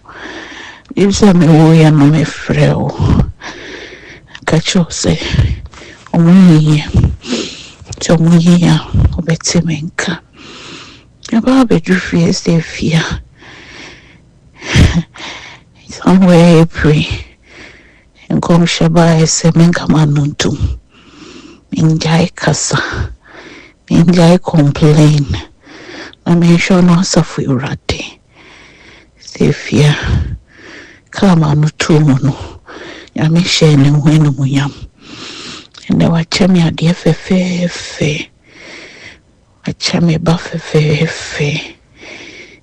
Ibsa me wo ya no me freo. Kacho se omoye. Chomuye ya obetimenka. Yababe dufi estefia. Somewhere April. Nkom shaba ese menkama nuntum. Minjai kasa. Minjai complain. Na mensho no safu urate. Sefia. Kama nutumu no. Yami shene mwenu muyam. Ende wachemi adie fefe. Wachemi ba fefe.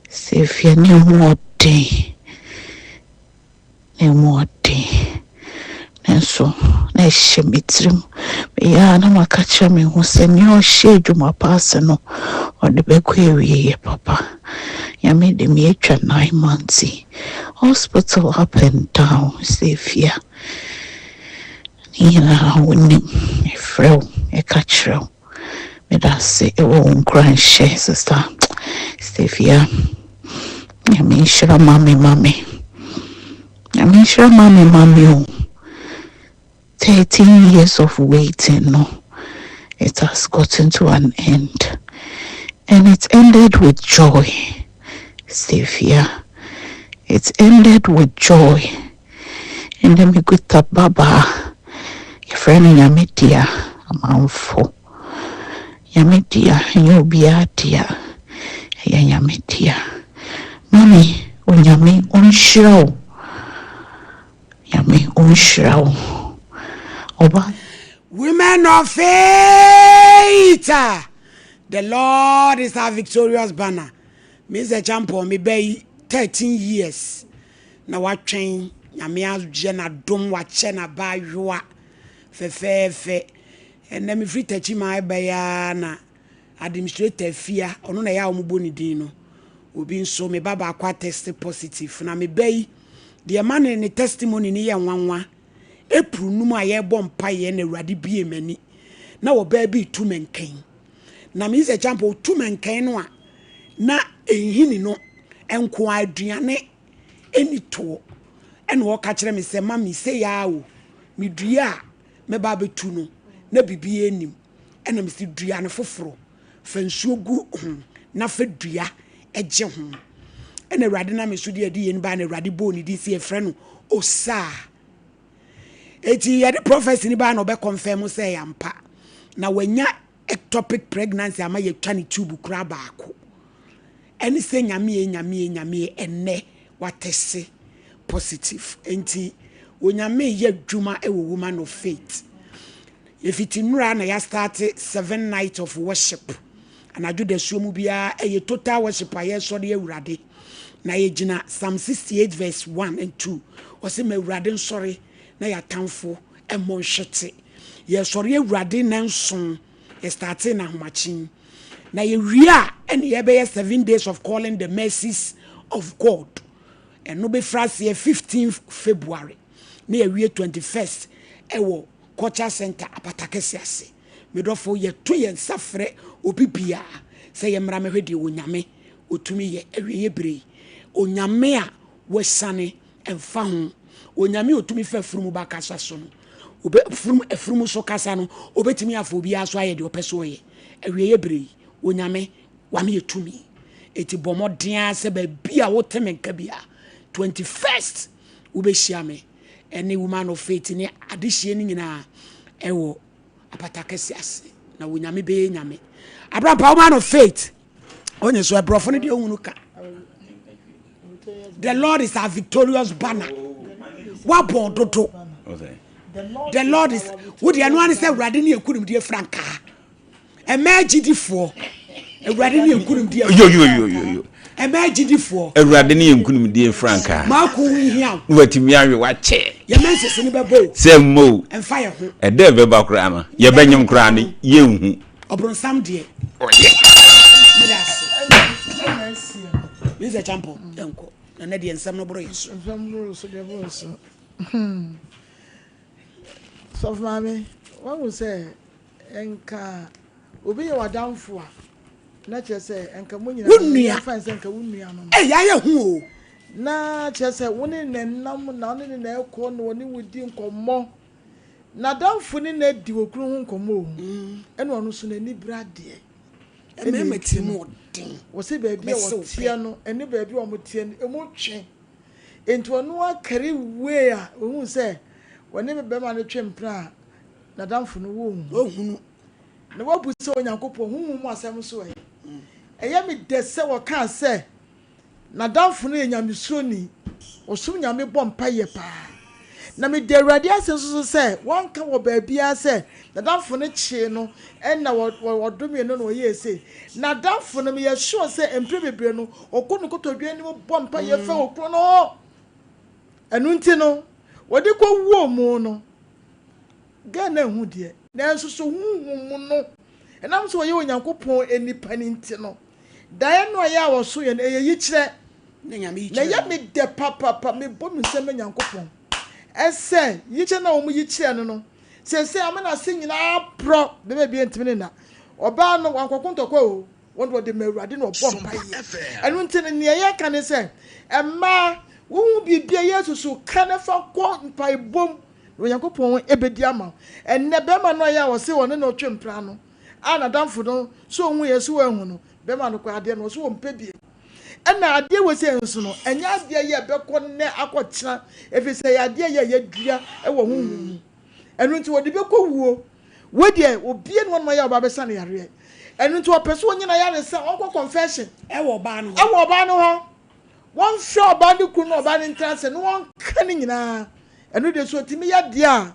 Sefia ni mwote. Nenso na shemitrim ya na makacha me hu se nyo hye dwuma paase no ode bekwewie papa ya me de me atwa 9 months hospital up and down sefia ni na woni efrew e kachrew me da se e wo nkran hye sister sefia ya me shira mami 13 years of waiting, no, it has gotten to an end. And it ended with joy. Steve here. It ended with joy. And then we got the Baba. Your friend in Yamitia, a mouthful. Yamitia, and you'll be out here. Yamitia. Mommy, when Yami unshow. Yami unshow. Oba. Women of faith. The Lord is our victorious banner. Mr. Champion, me bay 13 years. Na watching Yamia Jena Dom Wachena by Joa Fe. And then me free touching my bayana administrator fear or no ya umubuni dino. Ubi so me baba qua tested positive. Na me bay the man in the testimony near one. April numa ye bomb pie and a radi be many. Now a baby 2 men came. Na Mr. Champion 2 men came one. Na ehini no enko aduane eni to ene wo ka kire me se mami se ya o me dua me ba betu no na bibi enim ene me se dua ne foforo fa nsuo gu na fa dua eje ho ene rade na me so de adi yen ba na rade bo ni di se efre no osa eti ya de prophecy ni ba na obe confirm say yampa na wanya ectopic pregnancy ama ye twa ne tube kura baako eni se nyame enne watese positive enti onyame ye dwuma e woman of faith if it nura na ya start 7 nights of worship and adu de suomu bia e total worship aye so de awurade na ye gina Psalm 68 verse 1 and 2 o se me awurade nsori na ya tamfo e mo hwete ye sori awurade na nson e start na homachin na ye wia and ye be 7 days of calling the mercies of God and no be frase 15th February na ye wie 21st ewo culture center apatakese ase medofo ye to ye nsafre obibia se ye mra mehwede onyame otumi ye awie brei onyame a wesane emfa ho onyame otumi fa furumu bakasa so no obe furumu so kasa no obetumi afo bia so aye de opeso ye awie brei onyame wame yetumi eti bomoden ase ba bia wotemenka bia 21st ubehia me any woman of faith ni adihie ni nyina ewo apatakese ase na wonyame be nyame abrapa woman of faith onye so ebrofo ne de ohunu ka the Lord is our victorious banner wabon dodo the Lord is would you know say urade ne ekunim de franka emagidifo urade ne ekunim de yo emagidifo urade ne ekunim de franka maku hia watimi awe wache ye menses ni bebo semmo emfire ho e de be ba kra ma ye benyem kra ne ye hu obronsam de oye Mr. Champo enko na de ensam no bro yeso so de boss so mama what we say enka obi ye wadamfo a na che say enka munyina fa say enka wunua no ya ye hu o na che say woni nenam na woni na ekọ no woni wudi nkomo na damfo ni na di okuru hu nkomo ene ono so na ni brade ememe timo den wo se ba bia wo tie no ene ba bia wo mo tie emu twe ento no akari we a ohun se woni be ma no twempra na damfo no wo ohunu na wabu se onyankopɔ hu mu asɛm so ɛyɛ me de se wo ka se na damfo no nyamesoni osum nyame bɔ mpa ye pa na me de awurade asɛm so se won ka wo ba bia se na damfo no kye no ɛna wɔdome no no ye se na damfo no me ye sure se empre bebre no okono kotodwe ni bɔ mpa ye fa okro no ɛnu nti no wode kɔ wuo mu no ga na hu de na nso so hu no enam so ye onyankopon enipa ni nti no dae no ya wo so ye na ye yikyire na nyame yikyire na ye me de papa me bo me se me nyankopon ese yikyire na wo mu yikyire no no se amana se nyina pro be be ntimi na oba no wankokontokwa o won de mawurade no bo mpa ye enu nti ne ye ka ne se emma wo bibia yesu so ka ne fa ko mpa ibom Onyankopɔn ebedi ama enne bema no ya wo se woni na otwempra no ana damfo no so hu yesu ehu no bema no kwa ade no so wo mpebie ena ade we se nso no enya ade ye beko ne akokyena efise ya ade ye yadua e wo hu enu nti wodi beko wuo wodi obie no no ya ba besa na yare enu nti opeso onyina ya ne se onko confession e wo ba no ho won hwe oba ne kunu oba ne ntrase no won ka ne nyina enu de so timi ya de a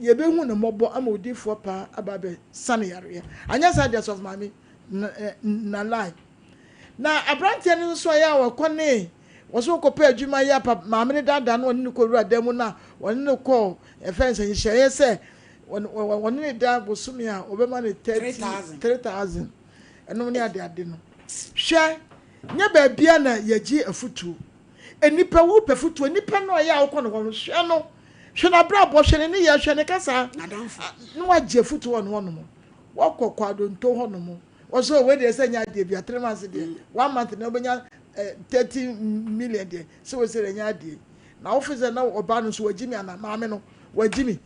ye be hu ne mobo ama odifo pa ababe sane yare anya sa de of mami na lie na abrantie ne so ya wa kone woso ko pa adwuma ya pa maame ne dada no ne ko wura demu na won ne ko efense nhye se won ne da bosumi a obema ne 3000 eno ne ade no hwe nya ba bia na yaji afutu enipa wo pefutu enipa no ya wo no hwe no hwe na bra bo hwe ne ya hwe ne kasa no waje afutu wo no mo wo kokwado nto ho no mo also we dey say nya de bia 3 months de 1 month na obenya 30 million de so we say nya de na officer na oba no so wagimi ana maame no wagimi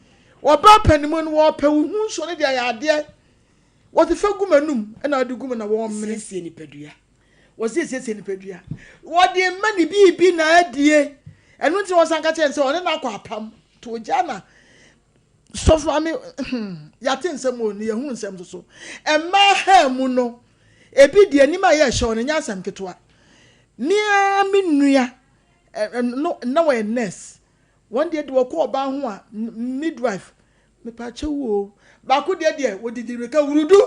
oba panimu no wo pe hu so ne de ya de wo te fagu manum na ade gum na wo mmene sie ni padua wo sie ni padua wo de mani bi na adie enu nti wo sanka chen se one na akwa apam to jana so for me ya tin nsem oni ya hu nsem so emma ha mu no ebi de anima ya hye ne nya asem ketwa mia minua no na we nurse one day de wo ko oba ho a midwife me pa chewo ba ko de wo didi reka wurudu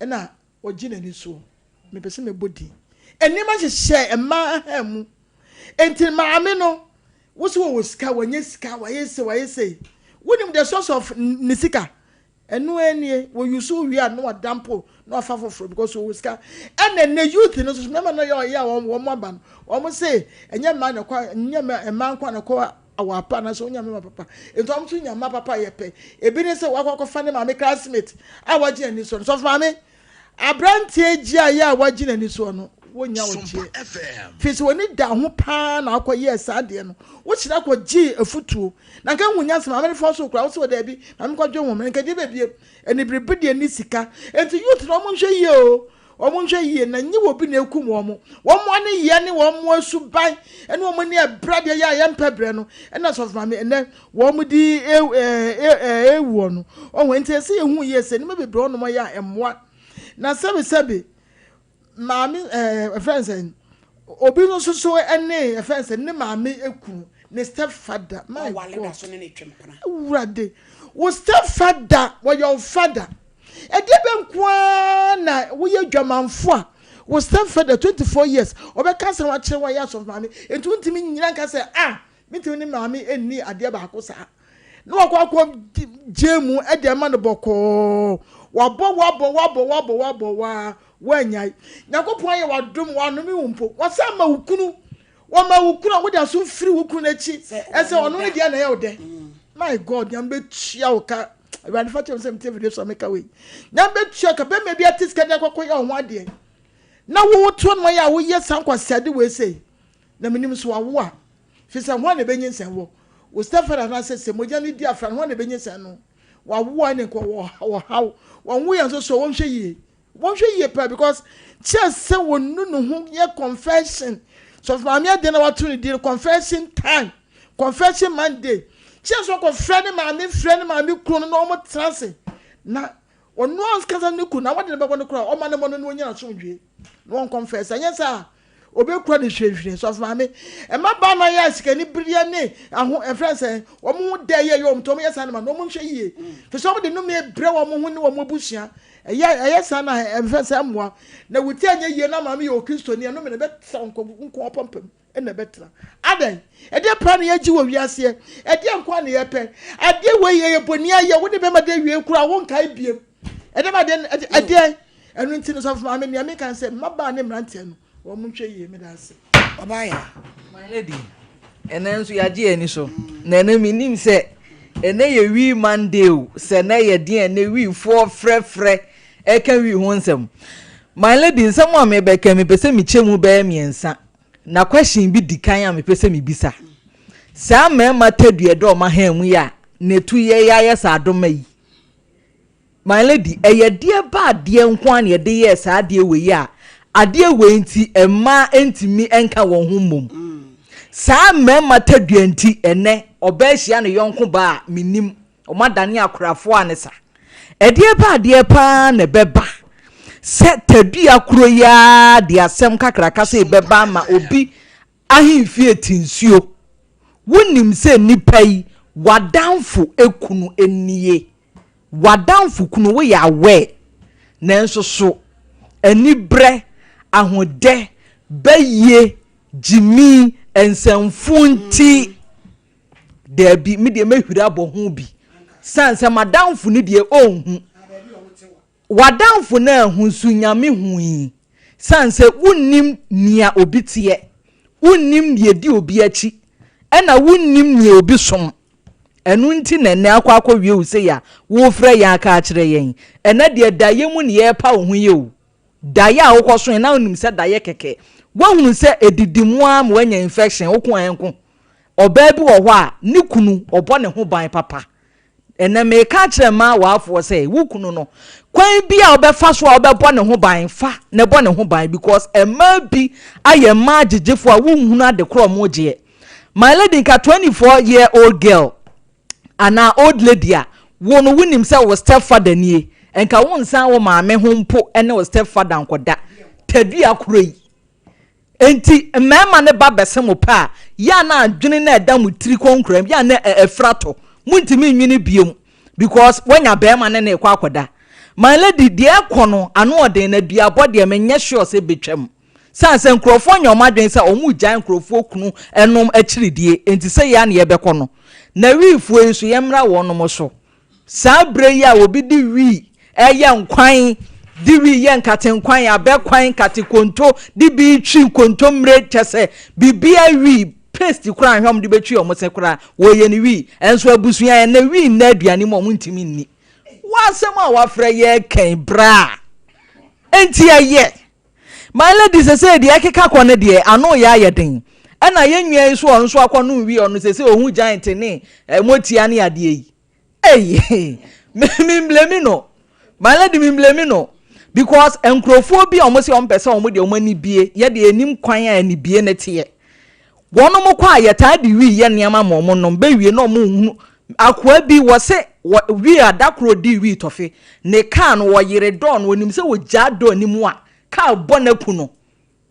na wo gina ni so me pese me body enima hye emma ha mu enti maame no wo so wo sika wanye sika wayese wonim the source of nisika enu enie wo yusu wi an no dampo no afafofro because wo sika and the youth no so remember no ya wo mo ban wo say enye ma na kwa enye ma kwa na kwa awapa na so nya me papa ento am so nya ma papa ye pe ebi ne se wakwa fa ne ma me classmate a waje ani so so fa me abrantie gia ya waje ani so no wonya wotie fisi woni da ho pa na akwa yes ade no wo kira kwa gi afutuo na nka hunya sema amene fo so kura wo so da bi na me kwadwe ho me nka di bebie eni bribidi ni sika enti youth no mo nhwe yie o wo nhwe yie na nyi wo bi na ekum wo mo ne ye ne wo mo asuban ene wo mo ne brade ya ya mpebre no ena so fa me ene wo mo di ewu no o enti ese ehu yie se ne me bebre no mo ya emwa na sebe maami friends obi no so ene friends ne maami eku ne stepfather my god urade wo stepfather wo your father e de benkwa na wo ye dwamanfo a wo stepfather 24 years obeka se wa kire wa ya so maami entu ntimi nyina nka se mitimi ne maami enni ade ba ko sa no akwa jemu e de ma no boko wabo wa wanyai nyakopon ye wadom wanome wumpo wasama wukunu wama wukunu wo da so firi wukunu echi ese ono ne dia na ye ode my god nyambe tua oka abani fatem sem tv so make away nyambe tua ka be me bia tiska de kwakọ ya ho ade na wo to no ya wo ye sankwasade we sei na menim so wawo a fisa ho na benyin sen wo stefan na se moja ni dia fra ho na benyin sen no wawo ne ko wo hawo won yan so won hwe yie pa because just say won no ho ye confession so for me dey na watu ni deal confession time confession Monday just so ko friend ma kunu no mo trance na ono askasa ne ku na wade ne bebo ne kura o ma ne mo no nyina so ndwe no on confess anya sa obe kura ne hwehwe so for me e ma ba na ya sika ni bria ne aho e friends o mo de ye yo mto mo yesa ne ma no mo hwe yie to so mo de no me bre wo mo ho ne wo mo busua eye sana e friends amwa na wuti anya yie na ma me yo kristoni no me ne bet nko pompam e na betra adan e de pa na ye gi wo wiase e de nko na ye pe ade we ye boni aye wo de be ma de wie kura wo nkai biem e de ma de ade enu nti no so for me ne me kan say maba ne mrante no wo mo hwe yie me da se obaya my lady enenso ya gi eni so na na mi nim se ene ye wi Monday o se na ye de ene wi fo frefre e ka wi ho nsem my lady nsem a me be ka me pese mi chemu be miensa na question bi dikan a me pese mi bisa saa mema tadue do ma hamu ya netu ye ya sa adoma yi my lady eyedie ba de nkwan ye de ye sa de we ya ade we nti emma entimi enka won ho mom saa mema tadue nti ene obehia ne yonko ba minim o madane akorafo anesa edie ba de pa ne beba se tadue akoro ya de asem kakraka se beba ma obi ahimfie etinsuo wonim se nipa yi wadanfo ekunu eniye wadanfo kunu we ya we nanso so enibre ahode baye jimi ensamfunti de bi me de mahwira bo ho bi sanse madanfo ni de onhu wadanfo na ahunsu nyame huyi sanse wonnim nia obitiye wonnim de di obi achi ena wonnim nia obi som enu nti nene akwa wie use ya wo frɛ ya aka akire yen ena de daye mu ne ye pa wo hu ye o daye a wo kɔso na onim sɛ daye keke wo hunu sɛ edidimu am wanya infection wo ko enko oba bi wo hɔ a ne kunu obɔ ne ho ban papa ena me ka akire ma wa afo sɛ wo kunu no kwan bi a obefa so a obɛbɔ ne ho ban fa ne bɔ ne ho ban because ema bi aye ma gigefo a wo hunu ade kro mo gye my lady ka 24-year-old girl ana old lady a won wonim say wo stepfather nie enka won san wo maame ho mpo ene wo stepfather nkoda tadu akoro yi enti mema ne ba besemo pa ya na adwene na eda mutiri konkram ya na efrato muntimi nwini biom because when ya be ma ne na ekwa akoda my lady de ekono anu oden na dua bode menye sure say betwam sanse nkrofo nyomadwen say omu gyan nkrofo kunu enom achiridie enti say ya na ye bekono na wifu enso yemra wonom so sabre ya obi di wi eye nkwan di wi ye nkate nkwan abekwan kate konto di bi twi konto mre chese bibia wi paste kura hwam di betwi omose kura wo ye ni wi enso abusu ya na wi na aduane mo ntimi nni wasem a wafra ye kan bra enti aye my ladies say de akeka kone de ano ya yeden ana yenwia so onso akwano wi ono sese ohun giant ne motia ne ade yi me blame no my lady me blame no because enkrofo bi omo se ompese omo de omani bie ye de enim kwan a ni bie ne tie wono mo kwa yeta de wi ye niam ma omo no be wi no mo hunu akwa bi wo se wi adakro di wi tofe ne kan wo yire don wonim se wo ja do ni mu a ka bonaku no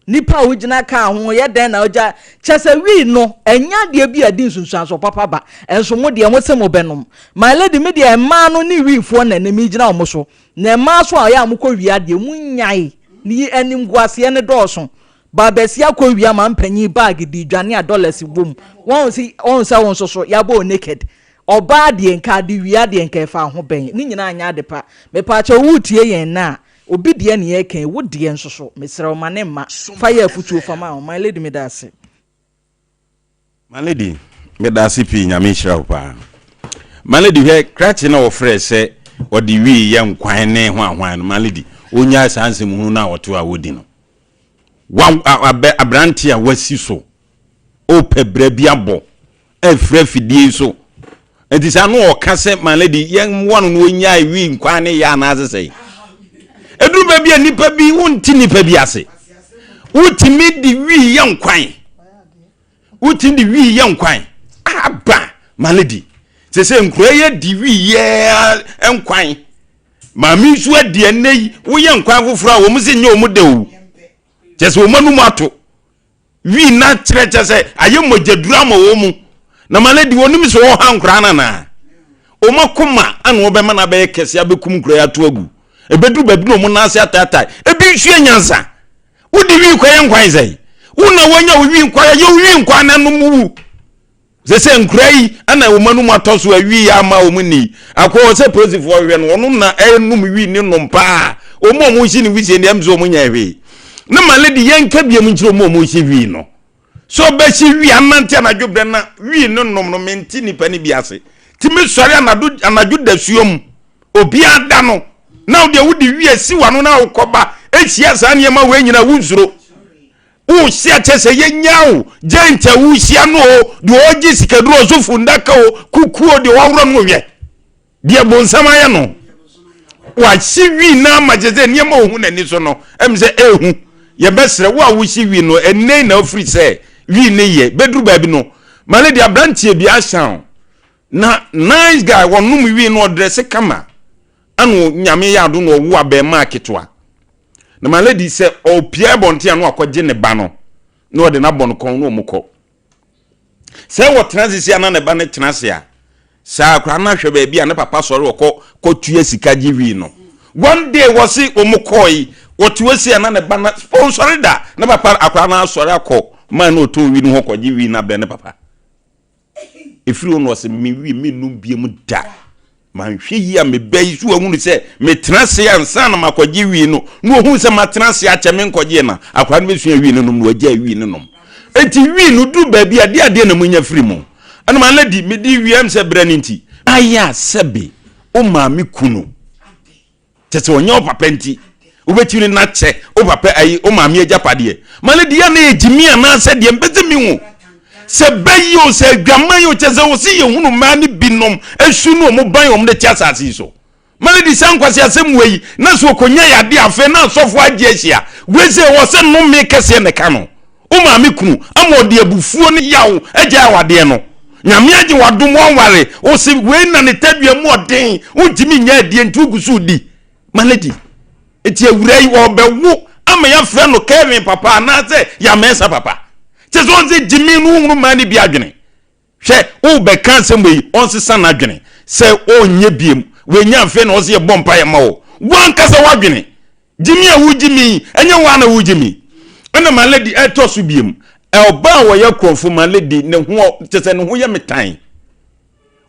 nipa wugina ka ho ye den na oja chese wi no enya de bi adi nsunsuan so papa ba enso mo de mo se mo benom my lady me de ma no ni wi fo na na mi gina o mo so na ma so a ya mo ko wi ade mu nyai ni anim guase ne dooso ba besia ko wi ama mpanyi bag di dwane a dollars bom won si won so ya bo naked oba de nka de wi ade nka fa ho ben ni nyina anya de pa me pa cha wutie yen na obi de ne ye kan wo de nsoso mesere o mane ma fire afutuo fama o my lady me da ase my lady me da ase pi nyame hira wo pa my lady he crache na wo frɛ sɛ odi wi ye nkwan ne ho ahwan no my lady onya sanse mu na woto a wodi no wa abranti a wasi so o pebra bi abo efra fidie so enti sa no o ka sɛ my lady ye wonu no onya wi nkwan ne ya na asese eduru ba bia nipa bi wonti nipa bi ase wutimi di wi ye nkwan wutimi di wi ye nkwan aba my lady se nkura ye di wi ye nkwan ma mi so adi enei wo ye nkwan foforo a wo mse nye o mu de o jese wo manu mato wi na kyerɛ se aye mogyadura ma wo mu na my lady wonim so wo ha nkura na o makoma anu obema na be kese abekum nkura ya to agu ebedru babi no mu na ase atatai ebi hwe nyansa wodi wi kwaye nkwan zai wona wonya wi nkwan ye wi nkwan na no mu se nkrai ana wo manu matoso awi ya ma o mu ni akwo se positive hwe no ono na enum wi ni nompa o mo mo hyi ni wi se ni amzo mo nya hwe na ma lady yenka bia mu nchiro mo mo hyi wi no so be hyi wi amante anadwobre na wi no nom no menti ni pani bi ase ti me sori anadwo da suom obi ada no now de wudi wi asi wano na ukoba ehia sa ne ma we nyina wunzuro wo sia chese ye nyaawo genta wo sia no de ogi sikaduro so fundaka o kukuo de wawro no hwe de bonsama ye no wa siwi na majeze niam ohu nani so no emse ehu ye besre wo siwi no enne na ofri se wi ne ye bedru ba bi no male de abrantie bi ahyan na nice guy wonum wi no dress kama anu nyame ya do no wo abe marketwa na male di se o pie bonte anu akogye ne ba no no de na bon kon no mukọ se wo transition na ne ba ne tenase sa akra na hwe ba bia ne papa sori ko tue sika gi wi no one day was it omukoi what we see na ne ba na sponsor da na papa akra na sori akọ man no to wi no ho ko gi wi na be ne papa efiri no se mi wi mi num biem da man hwe yi a me bai so ahunu se me tenase ansa na makogye wi no no ohun se ma tenase a che me nkogye na akwa no besua wi no no agya wi no nom enti wi no du ba bia de na munya firi mu ana man lady me di wi am se braninti aya sebe o ma me kunu tete onye o papa nti o betiri na che o papa ayi o ma me agya pade man lady ya na ejimi ana se de mbeze mi hu se bayo se gamayo cheze o si yehunu mani binom esu no mo ban om de tiasasi so mali di sankwase asem wei na so konya ya de afa na sofo age ahia weze wo se no me kese ne ka no o ma me kunu amode abufuo ne yawo agya awade no nyame age wadom wonware o se wei na ne tadua mu oden o jimi nya adie ntu gusu di mali di eti awurai wo bewo ama ya fra no Kevin papa na se ya mesa papa Chezo onse jimi nu mani bi adwene hwe wo be kan semwe onse san adwene se onye biem we nya afa na ose ye bompa ye mawo wan kasa wadwene jimi a wujimi enye wana wujimi ana maledi etosu biem oba wo ye krofo maledi ne ho chese ne ho ye metan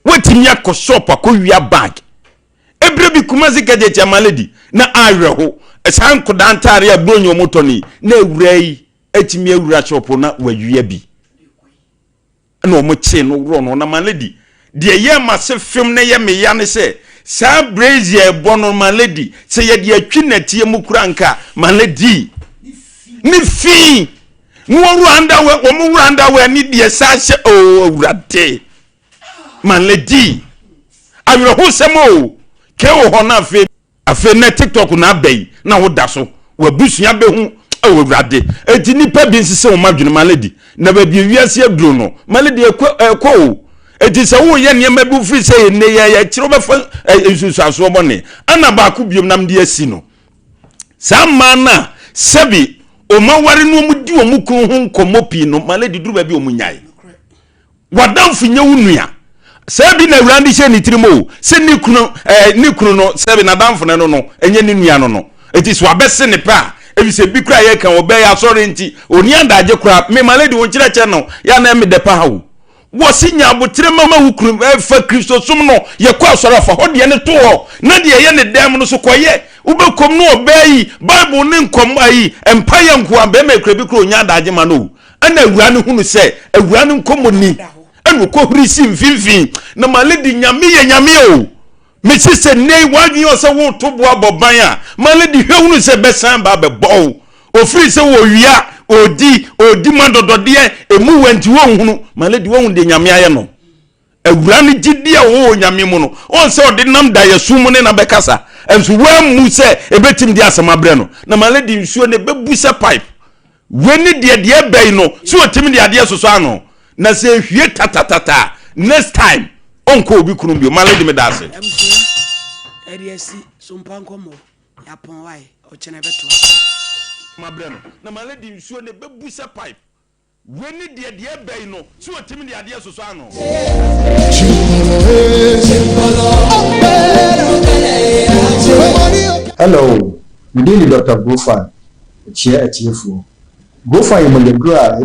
wetimi akosop akowia bag ebre bi kumazi kaje cha maledi na ahweho esan kodantare abronyo motoni na ewurai etimi ewura chopo na wawia bi na omoche no wro no na maledi de ye mase film na ye me ya ne se sa brazier bono maledi se ye de atwi natie mukura nka maledi ni fi no Rwanda we o mu Rwanda we ni de sa hye o awurade maledi awro ho semo ke wo ho na afi na TikTok na bai na wo da so wa busua be hu awurade enti nipa bi nsese o madwene maledi na ba bi wiase aduro no maledi ekwo enti se wo ye niam bu firi se ne ye kiro be fa ensusuaso bone ana ba ku biom nam de asi no samana sebi o maware no mu di o mu kun hu nkomo pi no maledi duru ba bi o mu nyai wadamfu nye wunua sebi na awurande hye ni tirimo se ni kunu no sebi na damfu no enye ni nua no enti so abese ne pa ebise bi kura ye kan obe ya sorry nti oni andaje kura me maledi won kire che no ya na me de pa hawo wo sinya abotre mama wukuru fa Kristo sum no ye kwa soro fa ho de ne to ho na de ye ne dem no so koye ubekom no obayi bible ne nkom ayi empire nko ambe me kura bi kura onya andaje ma no ana awura ne hunu se awura ne nkomo ni anu ko huri si mfimfin na maledi nyame ye nyame o me si se nei wadwi o se wo to bo aboban a maledi hwehunu se besan ba be bo ofiri se wo wia odi mandodode emu wanti wo hunu maledi wo hunde nyame aye no awura ne gidi a wo nyame mu no on se odi nam da yesum ne na bekasa enso wa mu se ebetim di asama bre no na maledi nsuo ne bebusa pipe weni de bai no so otimi de ade soso ano na se hwie tatatata next time onko obi kunu bi maledi me dase eriesi Sompa Nkomo ya pon wai o chene beto mabre no na maledi nsuo ne bebusa pipe weni de bai no so otimi de ade soso ano Hello, we need Dr. Gofan. Chair at Chief. Gofan, you will